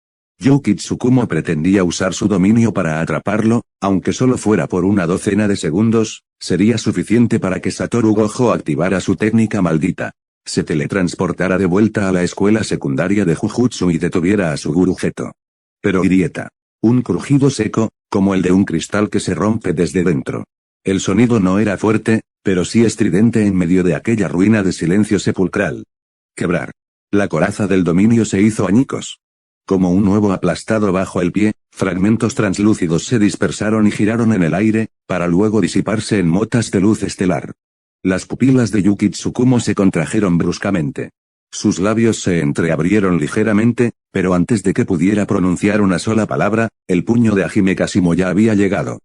Yuki Tsukumo pretendía usar su dominio para atraparlo, aunque solo fuera por una docena de segundos, sería suficiente para que Satoru Gojo activara su técnica maldita. Se teletransportara de vuelta a la escuela secundaria de Jujutsu y detuviera a Suguru Geto. Pero grieta. Un crujido seco, como el de un cristal que se rompe desde dentro. El sonido no era fuerte, pero sí estridente en medio de aquella ruina de silencio sepulcral. Quebrar. La coraza del dominio se hizo añicos. Como un huevo aplastado bajo el pie, fragmentos translúcidos se dispersaron y giraron en el aire, para luego disiparse en motas de luz estelar. Las pupilas de Yuki Tsukumo se contrajeron bruscamente. Sus labios se entreabrieron ligeramente, pero antes de que pudiera pronunciar una sola palabra, el puño de Hajime Kasimo ya había llegado.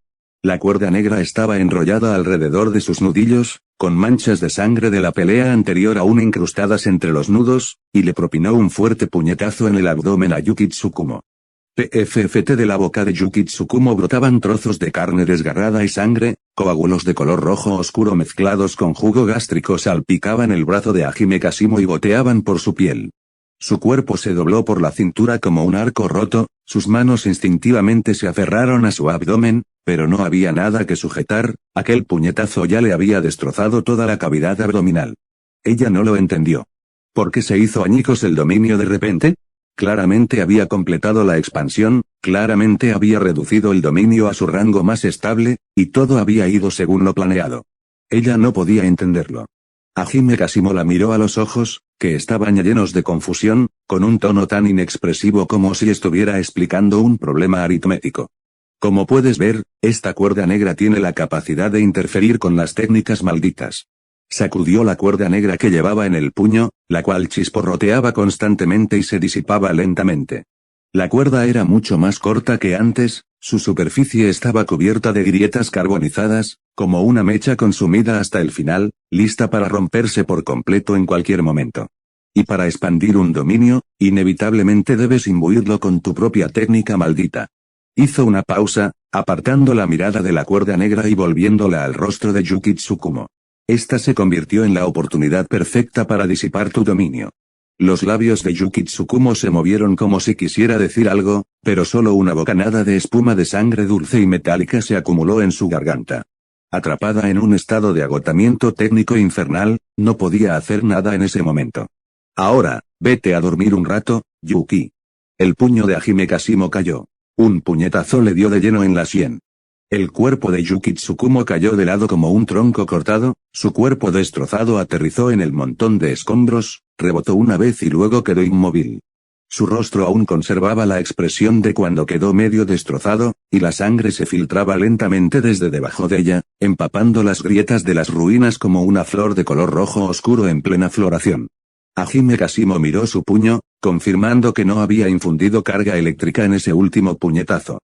La cuerda negra estaba enrollada alrededor de sus nudillos, con manchas de sangre de la pelea anterior aún incrustadas entre los nudos, y le propinó un fuerte puñetazo en el abdomen a Yuki Tsukumo. PFFT de la boca de Yuki Tsukumo brotaban trozos de carne desgarrada y sangre, coágulos de color rojo oscuro mezclados con jugo gástrico salpicaban el brazo de Hajime Kasimo y goteaban por su piel. Su cuerpo se dobló por la cintura como un arco roto, sus manos instintivamente se aferraron a su abdomen, pero no había nada que sujetar, aquel puñetazo ya le había destrozado toda la cavidad abdominal. Ella no lo entendió. ¿Por qué se hizo añicos el dominio de repente? Claramente había completado la expansión, claramente había reducido el dominio a su rango más estable, y todo había ido según lo planeado. Ella no podía entenderlo. Hajime Kasimo la miró a los ojos, que estaban llenos de confusión, con un tono tan inexpresivo como si estuviera explicando un problema aritmético. Como puedes ver, esta cuerda negra tiene la capacidad de interferir con las técnicas malditas. Sacudió la cuerda negra que llevaba en el puño, la cual chisporroteaba constantemente y se disipaba lentamente. La cuerda era mucho más corta que antes, su superficie estaba cubierta de grietas carbonizadas, como una mecha consumida hasta el final, lista para romperse por completo en cualquier momento. Y para expandir un dominio, inevitablemente debes imbuirlo con tu propia técnica maldita. Hizo una pausa, apartando la mirada de la cuerda negra y volviéndola al rostro de Yuki Tsukumo. Esta se convirtió en la oportunidad perfecta para disipar tu dominio. Los labios de Yuki Tsukumo se movieron como si quisiera decir algo, pero solo una bocanada de espuma de sangre dulce y metálica se acumuló en su garganta. Atrapada en un estado de agotamiento técnico infernal, no podía hacer nada en ese momento. Ahora, vete a dormir un rato, Yuki. El puño de Hajime Kasimo cayó. Un puñetazo le dio de lleno en la sien. El cuerpo de Yuki Tsukumo cayó de lado como un tronco cortado, su cuerpo destrozado aterrizó en el montón de escombros, rebotó una vez y luego quedó inmóvil. Su rostro aún conservaba la expresión de cuando quedó medio destrozado, y la sangre se filtraba lentamente desde debajo de ella, empapando las grietas de las ruinas como una flor de color rojo oscuro en plena floración. Hajime Kasimo miró su puño, confirmando que no había infundido carga eléctrica en ese último puñetazo.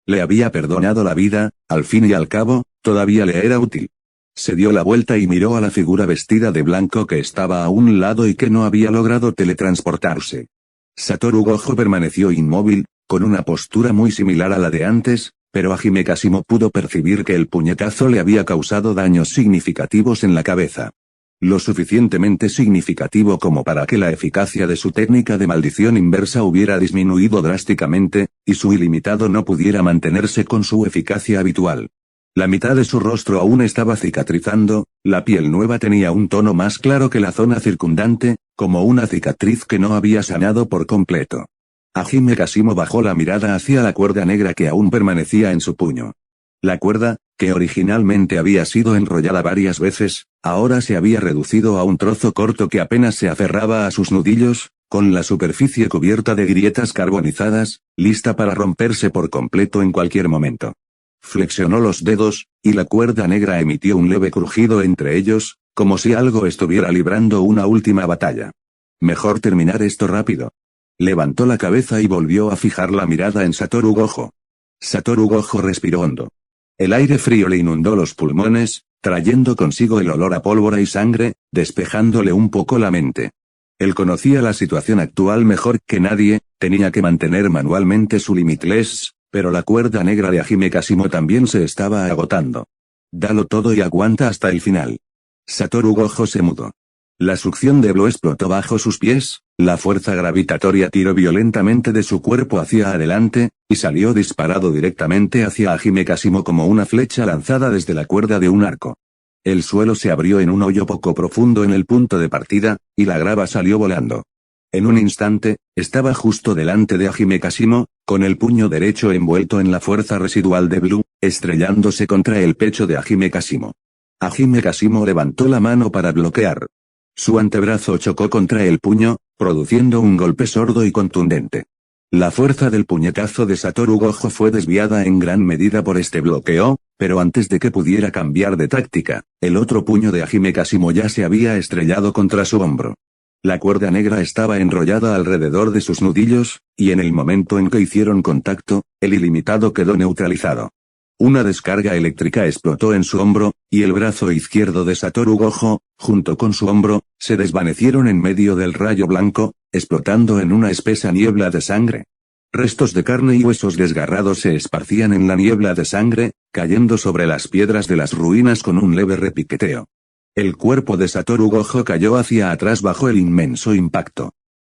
Le había perdonado la vida, al fin y al cabo, todavía le era útil. Se dio la vuelta y miró a la figura vestida de blanco que estaba a un lado y que no había logrado teletransportarse. Satoru Gojo permaneció inmóvil, con una postura muy similar a la de antes, pero Hajime Kashimo pudo percibir que el puñetazo le había causado daños significativos en la cabeza. Lo suficientemente significativo como para que la eficacia de su técnica de maldición inversa hubiera disminuido drásticamente, y su ilimitado no pudiera mantenerse con su eficacia habitual. La mitad de su rostro aún estaba cicatrizando, la piel nueva tenía un tono más claro que la zona circundante, como una cicatriz que no había sanado por completo. Hajime Kashimo bajó la mirada hacia la cuerda negra que aún permanecía en su puño. La cuerda, que originalmente había sido enrollada varias veces, ahora se había reducido a un trozo corto que apenas se aferraba a sus nudillos, con la superficie cubierta de grietas carbonizadas, lista para romperse por completo en cualquier momento. Flexionó los dedos, y la cuerda negra emitió un leve crujido entre ellos, como si algo estuviera librando una última batalla. Mejor terminar esto rápido. Levantó la cabeza y volvió a fijar la mirada en Satoru Gojo. Satoru Gojo respiró hondo. El aire frío le inundó los pulmones, trayendo consigo el olor a pólvora y sangre, despejándole un poco la mente. Él conocía la situación actual mejor que nadie, tenía que mantener manualmente su Limitless, pero la cuerda negra de Hajime Kashimo también se estaba agotando. Dalo todo y aguanta hasta el final. Satoru Gojo se mudó. La succión de Blue explotó bajo sus pies, la fuerza gravitatoria tiró violentamente de su cuerpo hacia adelante, y salió disparado directamente hacia Hajime Kashimo como una flecha lanzada desde la cuerda de un arco. El suelo se abrió en un hoyo poco profundo en el punto de partida, y la grava salió volando. En un instante, estaba justo delante de Hajime Kashimo, con el puño derecho envuelto en la fuerza residual de Blue, estrellándose contra el pecho de Hajime Kashimo. Hajime Kashimo levantó la mano para bloquear. Su antebrazo chocó contra el puño, produciendo un golpe sordo y contundente. La fuerza del puñetazo de Satoru Gojo fue desviada en gran medida por este bloqueo, pero antes de que pudiera cambiar de táctica, el otro puño de Hajime Kashimo ya se había estrellado contra su hombro. La cuerda negra estaba enrollada alrededor de sus nudillos, y en el momento en que hicieron contacto, el ilimitado quedó neutralizado. Una descarga eléctrica explotó en su hombro, y el brazo izquierdo de Satoru Gojo, junto con su hombro, se desvanecieron en medio del rayo blanco, explotando en una espesa niebla de sangre. Restos de carne y huesos desgarrados se esparcían en la niebla de sangre, cayendo sobre las piedras de las ruinas con un leve repiqueteo. El cuerpo de Satoru Gojo cayó hacia atrás bajo el inmenso impacto.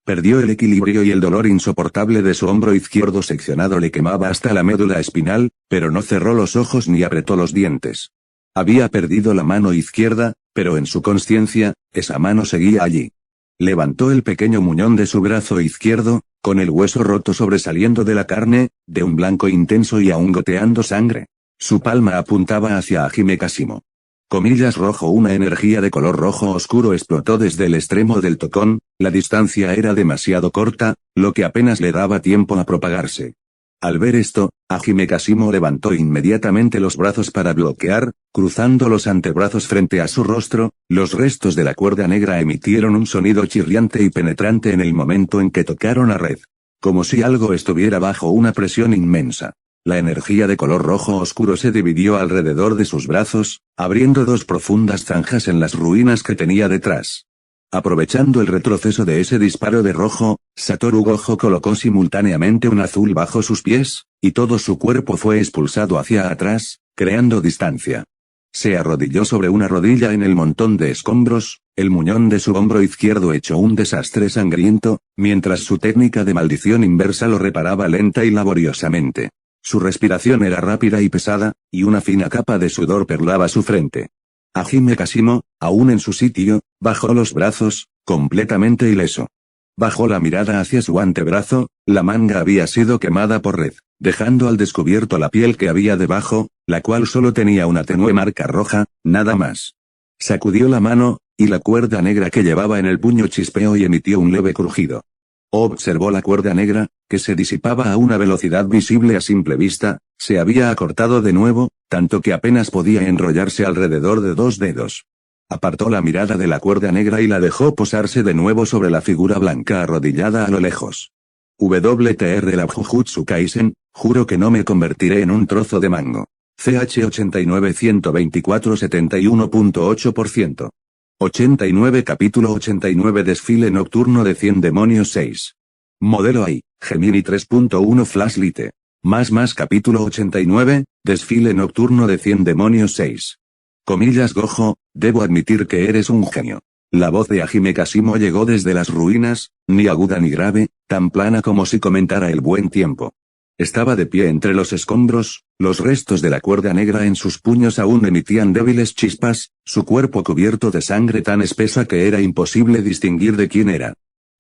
Perdió el equilibrio y el dolor insoportable de su hombro izquierdo seccionado le quemaba hasta la médula espinal, pero no cerró los ojos ni apretó los dientes. Había perdido la mano izquierda, pero en su conciencia, esa mano seguía allí. Levantó el pequeño muñón de su brazo izquierdo, con el hueso roto sobresaliendo de la carne, de un blanco intenso y aún goteando sangre. Su palma apuntaba hacia Hajime Kashimo. Comillas rojo. Una energía de color rojo oscuro explotó desde el extremo del tocón, la distancia era demasiado corta, lo que apenas le daba tiempo a propagarse. Al ver esto, Hajime Kashimo levantó inmediatamente los brazos para bloquear, cruzando los antebrazos frente a su rostro, los restos de la cuerda negra emitieron un sonido chirriante y penetrante en el momento en que tocaron a red. Como si algo estuviera bajo una presión inmensa. La energía de color rojo oscuro se dividió alrededor de sus brazos, abriendo dos profundas zanjas en las ruinas que tenía detrás. Aprovechando el retroceso de ese disparo de rojo, Satoru Gojo colocó simultáneamente un azul bajo sus pies, y todo su cuerpo fue expulsado hacia atrás, creando distancia. Se arrodilló sobre una rodilla en el montón de escombros, el muñón de su hombro izquierdo hecho un desastre sangriento, mientras su técnica de maldición inversa lo reparaba lenta y laboriosamente. Su respiración era rápida y pesada, y una fina capa de sudor perlaba su frente. Hajime Kashimo, aún en su sitio, bajó los brazos, completamente ileso. Bajó la mirada hacia su antebrazo, la manga había sido quemada por red, dejando al descubierto la piel que había debajo, la cual solo tenía una tenue marca roja, nada más. Sacudió la mano, y la cuerda negra que llevaba en el puño chispeó y emitió un leve crujido. Observó la cuerda negra, que se disipaba a una velocidad visible a simple vista, se había acortado de nuevo, tanto que apenas podía enrollarse alrededor de dos dedos. Apartó la mirada de la cuerda negra y la dejó posarse de nuevo sobre la figura blanca arrodillada a lo lejos. WTR la Jujutsu Kaisen, Juro que no me convertiré en un trozo de mango. CH 89 124 71.8%. 89 Capítulo 89 Desfile nocturno de 100 demonios 6. Modelo AI, Gemini 3.1 Flash Lite. Más Capítulo 89, Desfile nocturno de 100 demonios 6. Comillas Gojo, debo admitir que eres un genio. La voz de Hajime Kashimo llegó desde las ruinas, ni aguda ni grave, tan plana como si comentara el buen tiempo. Estaba de pie entre los escombros, los restos de la cuerda negra en sus puños aún emitían débiles chispas, su cuerpo cubierto de sangre tan espesa que era imposible distinguir de quién era.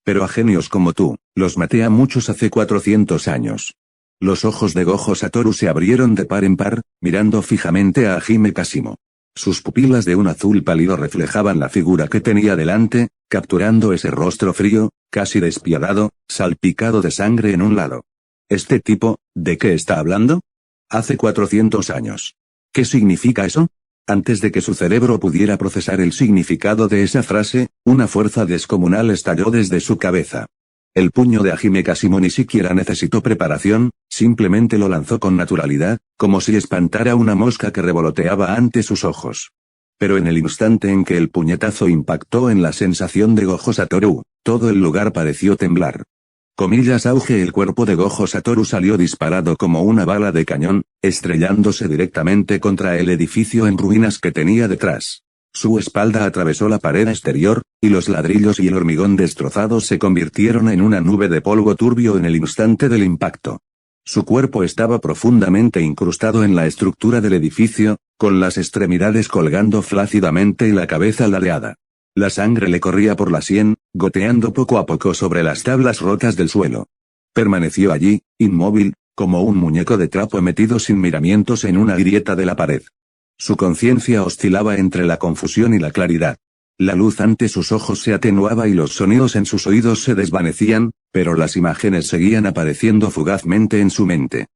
Pero a genios como tú, los maté a muchos hace 400 años. Los ojos de Gojo Satoru se abrieron de par en par, mirando fijamente a Hajime Kashimo. Sus pupilas de un azul pálido reflejaban la figura que tenía delante, capturando ese rostro frío, casi despiadado, salpicado de sangre en un lado. ¿Este tipo, de qué está hablando? Hace 400 años. ¿Qué significa eso? Antes de que su cerebro pudiera procesar el significado de esa frase, una fuerza descomunal estalló desde su cabeza. El puño de Hajime Kashimo ni siquiera necesitó preparación, simplemente lo lanzó con naturalidad, como si espantara una mosca que revoloteaba ante sus ojos. Pero en el instante en que el puñetazo impactó en la sensación de Gojo Satoru, todo el lugar pareció temblar. Comillas auge El cuerpo de Gojo Satoru salió disparado como una bala de cañón, estrellándose directamente contra el edificio en ruinas que tenía detrás. Su espalda atravesó la pared exterior, y los ladrillos y el hormigón destrozados se convirtieron en una nube de polvo turbio en el instante del impacto. Su cuerpo estaba profundamente incrustado en la estructura del edificio, con las extremidades colgando flácidamente y la cabeza ladeada. La sangre le corría por la sien, goteando poco a poco sobre las tablas rotas del suelo. Permaneció allí, inmóvil, como un muñeco de trapo metido sin miramientos en una grieta de la pared. Su conciencia oscilaba entre la confusión y la claridad. La luz ante sus ojos se atenuaba y los sonidos en sus oídos se desvanecían, pero las imágenes seguían apareciendo fugazmente en su mente.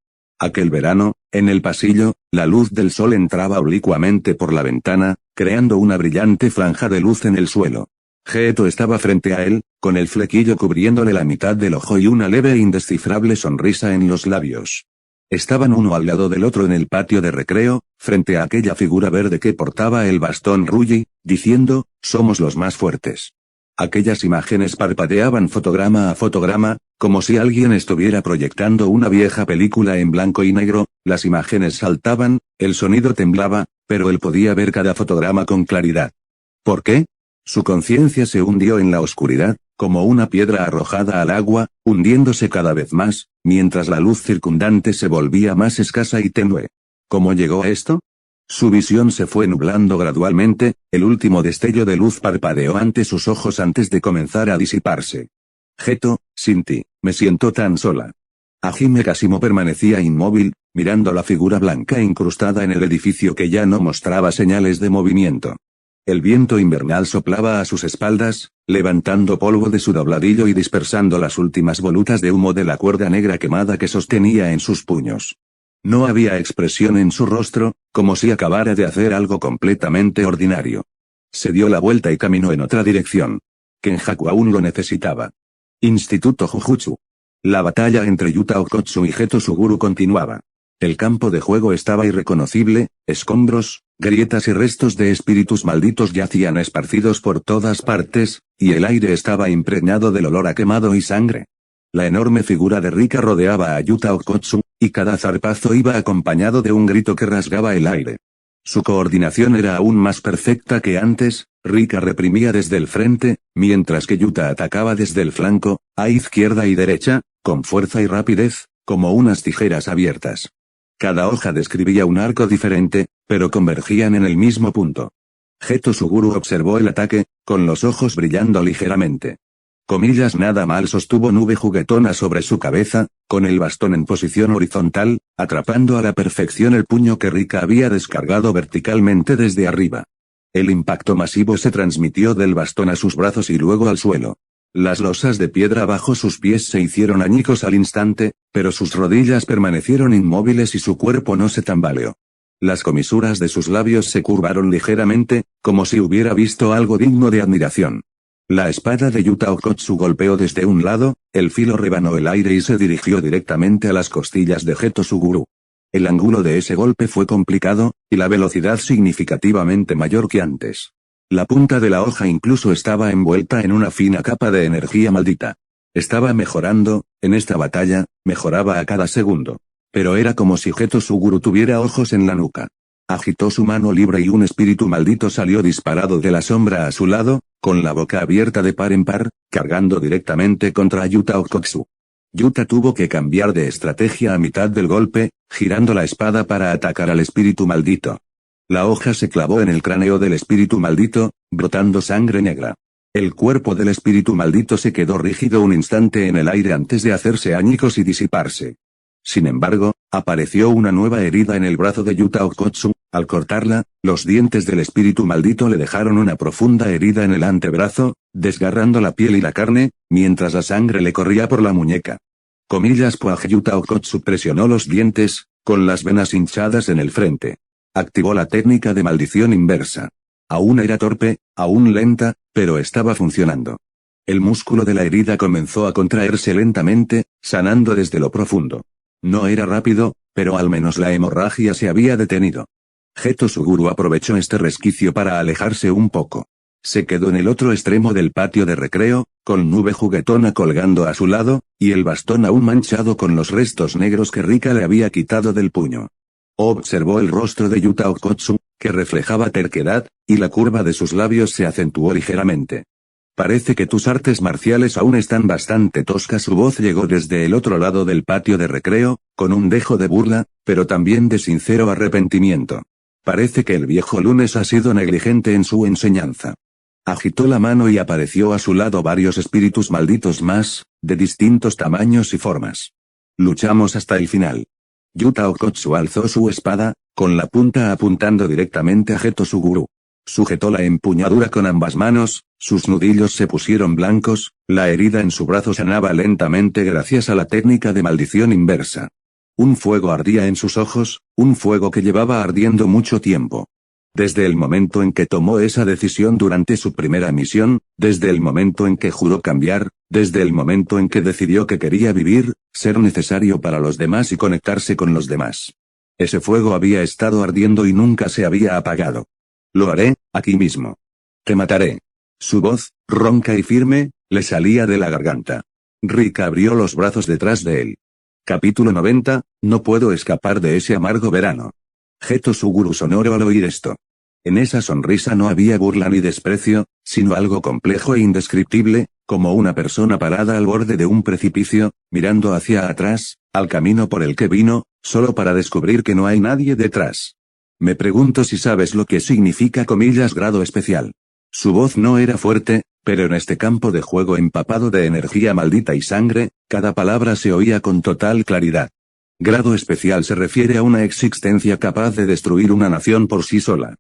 Aquel verano, en el pasillo, la luz del sol entraba oblicuamente por la ventana, creando una brillante franja de luz en el suelo. Geto estaba frente a él, con el flequillo cubriéndole la mitad del ojo y una leve e indescifrable sonrisa en los labios. Estaban uno al lado del otro en el patio de recreo, frente a aquella figura verde que portaba el bastón Ruyi, diciendo, «Somos los más fuertes». Aquellas imágenes parpadeaban fotograma a fotograma, como si alguien estuviera proyectando una vieja película en blanco y negro, las imágenes saltaban, el sonido temblaba, pero él podía ver cada fotograma con claridad. ¿Por qué? Su conciencia se hundió en la oscuridad, como una piedra arrojada al agua, hundiéndose cada vez más, mientras la luz circundante se volvía más escasa y tenue. ¿Cómo llegó a esto? Su visión se fue nublando gradualmente, el último destello de luz parpadeó ante sus ojos antes de comenzar a disiparse. Geto, sin ti, me siento tan sola. Hajime Kashimo permanecía inmóvil, mirando la figura blanca incrustada en el edificio que ya no mostraba señales de movimiento. El viento invernal soplaba a sus espaldas, levantando polvo de su dobladillo y dispersando las últimas volutas de humo de la cuerda negra quemada que sostenía en sus puños. No había expresión en su rostro, como si acabara de hacer algo completamente ordinario. Se dio la vuelta y caminó en otra dirección. Kenjaku aún lo necesitaba. Instituto Jujutsu. La batalla entre Yuta Okkotsu y Geto Suguru continuaba. El campo de juego estaba irreconocible, escombros, grietas y restos de espíritus malditos yacían esparcidos por todas partes, y el aire estaba impregnado del olor a quemado y sangre. La enorme figura de Rika rodeaba a Yuta Okkotsu, y cada zarpazo iba acompañado de un grito que rasgaba el aire. Su coordinación era aún más perfecta que antes, Rika reprimía desde el frente, mientras que Yuta atacaba desde el flanco, a izquierda y derecha, con fuerza y rapidez, como unas tijeras abiertas. Cada hoja describía un arco diferente, pero convergían en el mismo punto. Geto Suguru observó el ataque, con los ojos brillando ligeramente. Comillas nada mal sostuvo nube juguetona sobre su cabeza, con el bastón en posición horizontal, atrapando a la perfección el puño que Rika había descargado verticalmente desde arriba. El impacto masivo se transmitió del bastón a sus brazos y luego al suelo. Las losas de piedra bajo sus pies se hicieron añicos al instante, pero sus rodillas permanecieron inmóviles y su cuerpo no se tambaleó. Las comisuras de sus labios se curvaron ligeramente, como si hubiera visto algo digno de admiración. La espada de Yuta Okkotsu golpeó desde un lado, el filo rebanó el aire y se dirigió directamente a las costillas de Geto Suguru. El ángulo de ese golpe fue complicado, y la velocidad significativamente mayor que antes. La punta de la hoja incluso estaba envuelta en una fina capa de energía maldita. Estaba mejorando, en esta batalla, mejoraba a cada segundo. Pero era como si Geto Suguru tuviera ojos en la nuca. Agitó su mano libre y un espíritu maldito salió disparado de la sombra a su lado, con la boca abierta de par en par, cargando directamente contra Yuta Okkotsu. Yuta tuvo que cambiar de estrategia a mitad del golpe, girando la espada para atacar al espíritu maldito. La hoja se clavó en el cráneo del espíritu maldito, brotando sangre negra. El cuerpo del espíritu maldito se quedó rígido un instante en el aire antes de hacerse añicos y disiparse. Sin embargo, apareció una nueva herida en el brazo de Yuta Okkotsu. Al cortarla, los dientes del espíritu maldito le dejaron una profunda herida en el antebrazo, desgarrando la piel y la carne, mientras la sangre le corría por la muñeca. Yuta Okkotsu presionó los dientes, con las venas hinchadas en el frente. Activó la técnica de maldición inversa. Aún era torpe, aún lenta, pero estaba funcionando. El músculo de la herida comenzó a contraerse lentamente, sanando desde lo profundo. No era rápido, pero al menos la hemorragia se había detenido. Geto Suguru aprovechó este resquicio para alejarse un poco. Se quedó en el otro extremo del patio de recreo, con Nube juguetona colgando a su lado, y el bastón aún manchado con los restos negros que Rika le había quitado del puño. Observó el rostro de Yuta Okkotsu, que reflejaba terquedad, y la curva de sus labios se acentuó ligeramente. Parece que tus artes marciales aún están bastante toscas. Su voz llegó desde el otro lado del patio de recreo, con un dejo de burla, pero también de sincero arrepentimiento. Parece que el viejo lunes ha sido negligente en su enseñanza. Agitó la mano y apareció a su lado varios espíritus malditos más, de distintos tamaños y formas. Luchamos hasta el final. Yuta Okkotsu alzó su espada, con la punta apuntando directamente a Geto Suguru. Sujetó la empuñadura con ambas manos, sus nudillos se pusieron blancos, la herida en su brazo sanaba lentamente gracias a la técnica de maldición inversa. Un fuego ardía en sus ojos, un fuego que llevaba ardiendo mucho tiempo. Desde el momento en que tomó esa decisión durante su primera misión, desde el momento en que juró cambiar, desde el momento en que decidió que quería vivir, ser necesario para los demás y conectarse con los demás. Ese fuego había estado ardiendo y nunca se había apagado. Lo haré, aquí mismo. Te mataré. Su voz, ronca y firme, le salía de la garganta. Rika abrió los brazos detrás de él. Capítulo 90, no puedo escapar de ese amargo verano. Geto Suguru sonó al oír esto. En esa sonrisa no había burla ni desprecio, sino algo complejo e indescriptible, como una persona parada al borde de un precipicio, mirando hacia atrás, al camino por el que vino, solo para descubrir que no hay nadie detrás. Me pregunto si sabes lo que significa grado especial. Su voz no era fuerte, pero en este campo de juego empapado de energía maldita y sangre, cada palabra se oía con total claridad. Grado especial se refiere a una existencia capaz de destruir una nación por sí sola.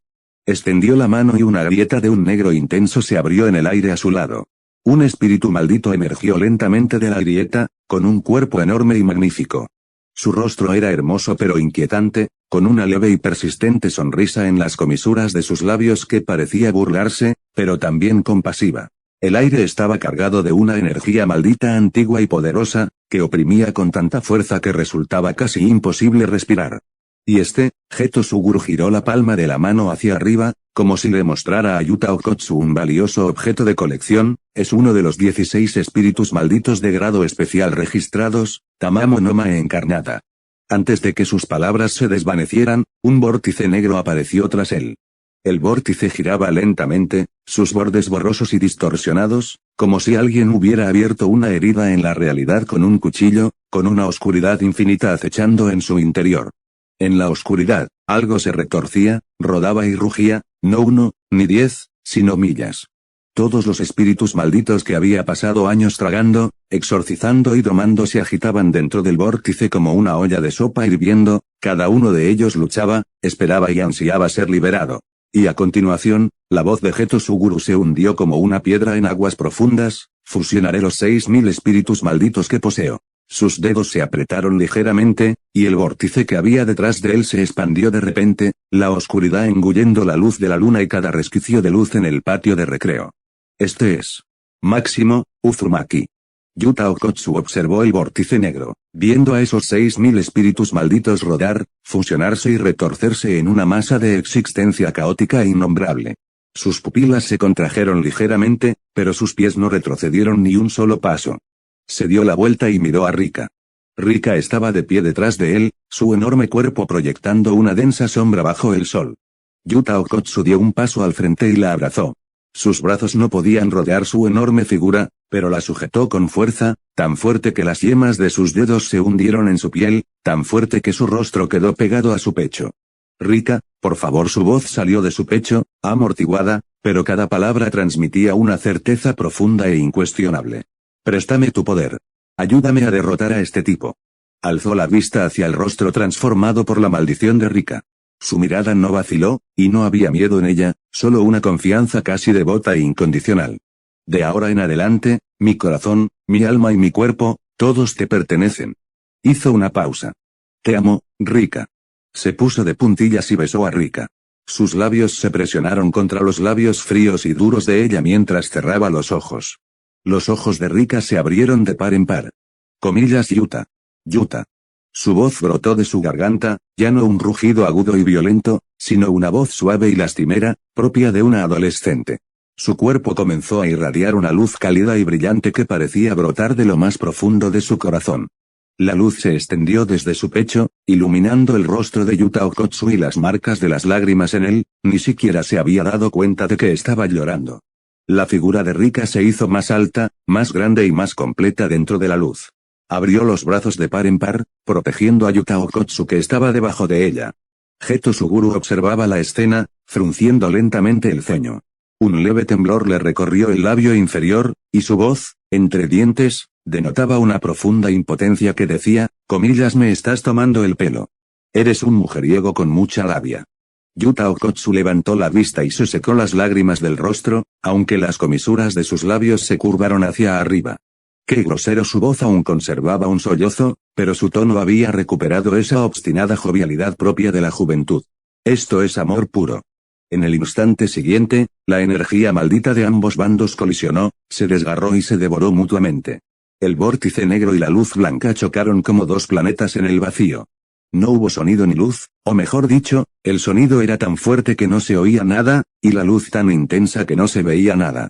Extendió la mano y una grieta de un negro intenso se abrió en el aire a su lado. Un espíritu maldito emergió lentamente de la grieta, con un cuerpo enorme y magnífico. Su rostro era hermoso pero inquietante, con una leve y persistente sonrisa en las comisuras de sus labios que parecía burlarse, pero también compasiva. El aire estaba cargado de una energía maldita antigua y poderosa, que oprimía con tanta fuerza que resultaba casi imposible respirar. Y Geto Suguru giró la palma de la mano hacia arriba, como si le mostrara a Yuta Okkotsu un valioso objeto de colección, es uno de los 16 espíritus malditos de grado especial registrados, Tamamo no Mae encarnada. Antes de que sus palabras se desvanecieran, un vórtice negro apareció tras él. El vórtice giraba lentamente, sus bordes borrosos y distorsionados, como si alguien hubiera abierto una herida en la realidad con un cuchillo, con una oscuridad infinita acechando en su interior. En la oscuridad, algo se retorcía, rodaba y rugía, no uno, ni 10, sino millas. Todos los espíritus malditos que había pasado años tragando, exorcizando y domando se agitaban dentro del vórtice como una olla de sopa hirviendo, cada uno de ellos luchaba, esperaba y ansiaba ser liberado. Y a continuación, la voz de Geto Suguru se hundió como una piedra en aguas profundas, fusionaré los 6000 espíritus malditos que poseo. Sus dedos se apretaron ligeramente, y el vórtice que había detrás de él se expandió de repente, la oscuridad engullendo la luz de la luna y cada resquicio de luz en el patio de recreo. Este es Máximo, Uzumaki. Yuta Okkotsu observó el vórtice negro, viendo a esos 6000 espíritus malditos rodar, fusionarse y retorcerse en una masa de existencia caótica e innombrable. Sus pupilas se contrajeron ligeramente, pero sus pies no retrocedieron ni un solo paso. Se dio la vuelta y miró a Rika. Rika estaba de pie detrás de él, su enorme cuerpo proyectando una densa sombra bajo el sol. Yuta Okkotsu dio un paso al frente y la abrazó. Sus brazos no podían rodear su enorme figura, pero la sujetó con fuerza, tan fuerte que las yemas de sus dedos se hundieron en su piel, tan fuerte que su rostro quedó pegado a su pecho. Rika, por favor, su voz salió de su pecho, amortiguada, pero cada palabra transmitía una certeza profunda e incuestionable. Préstame tu poder. Ayúdame a derrotar a este tipo. Alzó la vista hacia el rostro transformado por la maldición de Rika. Su mirada no vaciló, y no había miedo en ella, solo una confianza casi devota e incondicional. De ahora en adelante, mi corazón, mi alma y mi cuerpo, todos te pertenecen. Hizo una pausa. Te amo, Rika. Se puso de puntillas y besó a Rika. Sus labios se presionaron contra los labios fríos y duros de ella mientras cerraba los ojos. Los ojos de Rika se abrieron de par en par. Comillas Yuta. Yuta. Su voz brotó de su garganta, ya no un rugido agudo y violento, sino una voz suave y lastimera, propia de una adolescente. Su cuerpo comenzó a irradiar una luz cálida y brillante que parecía brotar de lo más profundo de su corazón. La luz se extendió desde su pecho, iluminando el rostro de Yuta Okkotsu y las marcas de las lágrimas en él, ni siquiera se había dado cuenta de que estaba llorando. La figura de Rika se hizo más alta, más grande y más completa dentro de la luz. Abrió los brazos de par en par, protegiendo a Yuta Okkotsu que estaba debajo de ella. Geto Suguru observaba la escena, frunciendo lentamente el ceño. Un leve temblor le recorrió el labio inferior, y su voz, entre dientes, denotaba una profunda impotencia que decía, comillas, me estás tomando el pelo. Eres un mujeriego con mucha labia. Yuta Okkotsu levantó la vista y se secó las lágrimas del rostro, aunque las comisuras de sus labios se curvaron hacia arriba. Qué grosero, su voz aún conservaba un sollozo, pero su tono había recuperado esa obstinada jovialidad propia de la juventud. Esto es amor puro. En el instante siguiente, la energía maldita de ambos bandos colisionó, se desgarró y se devoró mutuamente. El vórtice negro y la luz blanca chocaron como dos planetas en el vacío. No hubo sonido ni luz, o mejor dicho, el sonido era tan fuerte que no se oía nada, y la luz tan intensa que no se veía nada.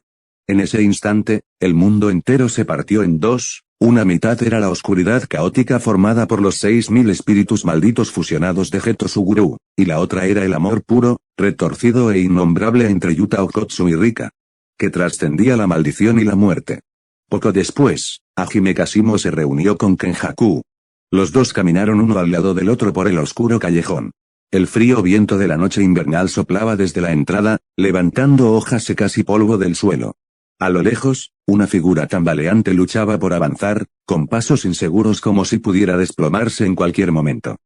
En ese instante, el mundo entero se partió en dos, una mitad era la oscuridad caótica formada por los 6000 espíritus malditos fusionados de Geto Suguru, y la otra era el amor puro, retorcido e innombrable entre Yuta Okkotsu y Rika, que trascendía la maldición y la muerte. Poco después, Hajime Kashimo se reunió con Kenjaku. Los dos caminaron uno al lado del otro por el oscuro callejón. El frío viento de la noche invernal soplaba desde la entrada, levantando hojas secas y polvo del suelo. A lo lejos, una figura tambaleante luchaba por avanzar, con pasos inseguros como si pudiera desplomarse en cualquier momento.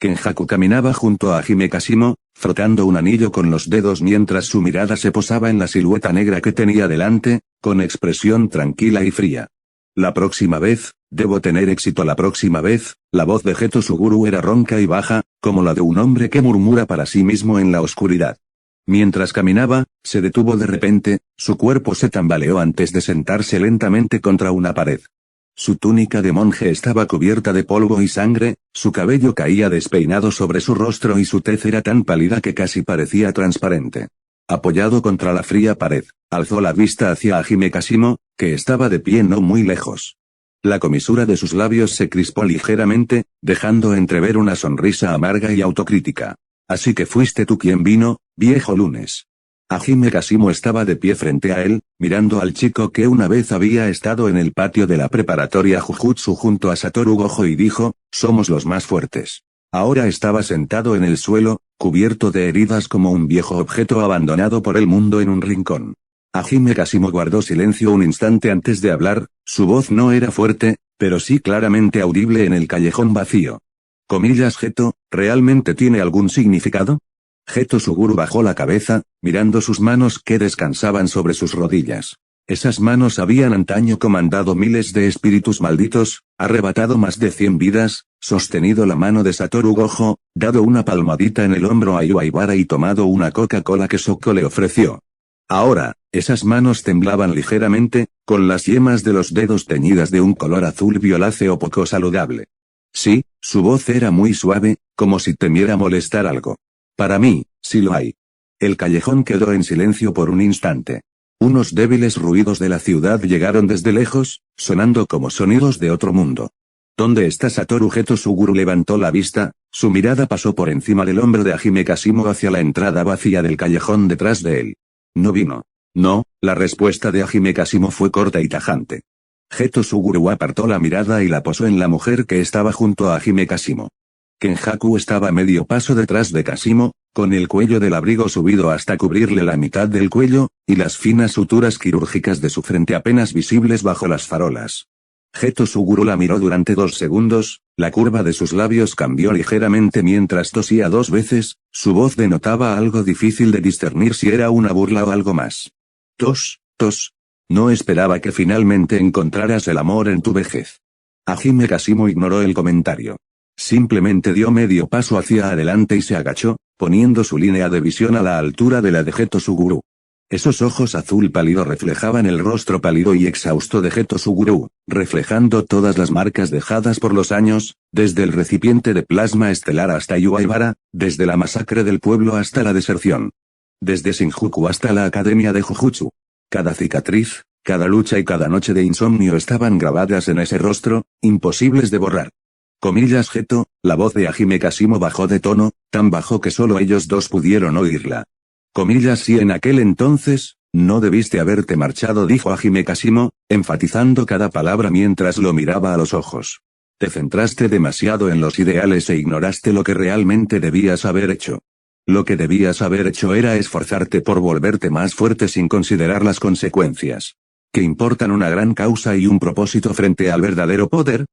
Kenjaku caminaba junto a Hajime Kashimo, frotando un anillo con los dedos mientras su mirada se posaba en la silueta negra que tenía delante, con expresión tranquila y fría. La próxima vez, debo tener éxito la próxima vez, la voz de Geto Suguru era ronca y baja, como la de un hombre que murmura para sí mismo en la oscuridad. Mientras caminaba, se detuvo de repente, su cuerpo se tambaleó antes de sentarse lentamente contra una pared. Su túnica de monje estaba cubierta de polvo y sangre, su cabello caía despeinado sobre su rostro y su tez era tan pálida que casi parecía transparente. Apoyado contra la fría pared, alzó la vista hacia Hajime Kashimo, que estaba de pie no muy lejos. La comisura de sus labios se crispó ligeramente, dejando entrever una sonrisa amarga y autocrítica. Así que fuiste tú quien vino, viejo lunes. Hajime Kashimo estaba de pie frente a él, mirando al chico que una vez había estado en el patio de la preparatoria Jujutsu junto a Satoru Gojo y dijo, somos los más fuertes. Ahora estaba sentado en el suelo, cubierto de heridas como un viejo objeto abandonado por el mundo en un rincón. Hajime Kashimo guardó silencio un instante antes de hablar, su voz no era fuerte, pero sí claramente audible en el callejón vacío. Comillas Geto, ¿realmente tiene algún significado? Geto Suguru bajó la cabeza, mirando sus manos que descansaban sobre sus rodillas. Esas manos habían antaño comandado miles de espíritus malditos, arrebatado más de 100 vidas, sostenido la mano de Satoru Gojo, dado una palmadita en el hombro a Iwaibara y tomado una Coca-Cola que Soko le ofreció. Ahora, esas manos temblaban ligeramente, con las yemas de los dedos teñidas de un color azul violáceo poco saludable. Sí, su voz era muy suave, como si temiera molestar algo. Para mí, sí lo hay. El callejón quedó en silencio por un instante. Unos débiles ruidos de la ciudad llegaron desde lejos, sonando como sonidos de otro mundo. ¿Dónde está Satoru Geto Suguru? Levantó la vista, su mirada pasó por encima del hombro de Hajime Kasimo hacia la entrada vacía del callejón detrás de él. No vino. No, la respuesta de Hajime Kasimo fue corta y tajante. Geto Suguru apartó la mirada y la posó en la mujer que estaba junto a Hajime Kasimo. Kenjaku estaba medio paso detrás de Kasimo, con el cuello del abrigo subido hasta cubrirle la mitad del cuello, y las finas suturas quirúrgicas de su frente apenas visibles bajo las farolas. Geto Suguru la miró durante 2 segundos, la curva de sus labios cambió ligeramente mientras tosía 2 veces, su voz denotaba algo difícil de discernir si era una burla o algo más. Tos. No esperaba que finalmente encontraras el amor en tu vejez. Hajime Kasimo ignoró el comentario. Simplemente dio medio paso hacia adelante y se agachó, poniendo su línea de visión a la altura de la de Geto Suguru. Esos ojos azul pálido reflejaban el rostro pálido y exhausto de Geto Suguru, reflejando todas las marcas dejadas por los años, desde el recipiente de plasma estelar hasta Yuaibara, desde la masacre del pueblo hasta la deserción. Desde Shinjuku hasta la academia de Jujutsu. Cada cicatriz, cada lucha y cada noche de insomnio estaban grabadas en ese rostro, imposibles de borrar. Comillas Geto, la voz de Hajime Kasimo bajó de tono, tan bajo que solo ellos dos pudieron oírla. Comillas si en aquel entonces, no debiste haberte marchado, dijo Hajime Kasimo, enfatizando cada palabra mientras lo miraba a los ojos. Te centraste demasiado en los ideales e ignoraste lo que realmente debías haber hecho. Lo que debías haber hecho era esforzarte por volverte más fuerte sin considerar las consecuencias. ¿Qué importan una gran causa y un propósito frente al verdadero poder?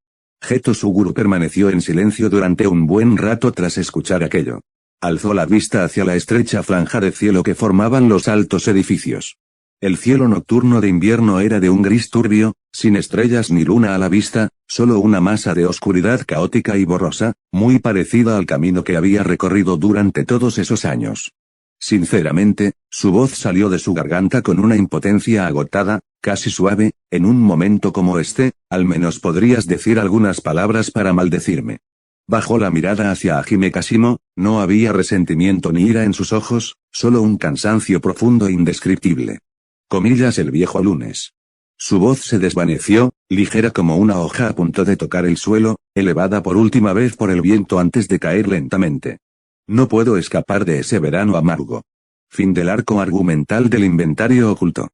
Geto Suguru permaneció en silencio durante un buen rato tras escuchar aquello. Alzó la vista hacia la estrecha franja de cielo que formaban los altos edificios. El cielo nocturno de invierno era de un gris turbio, sin estrellas ni luna a la vista, solo una masa de oscuridad caótica y borrosa, muy parecida al camino que había recorrido durante todos esos años. Sinceramente, su voz salió de su garganta con una impotencia agotada, casi suave, en un momento como este, al menos podrías decir algunas palabras para maldecirme. Bajó la mirada hacia Hajime Kasimo, no había resentimiento ni ira en sus ojos, solo un cansancio profundo e indescriptible. Comillas el viejo lunes. Su voz se desvaneció, ligera como una hoja a punto de tocar el suelo, elevada por última vez por el viento antes de caer lentamente. No puedo escapar de ese verano amargo. Fin del arco argumental del inventario oculto.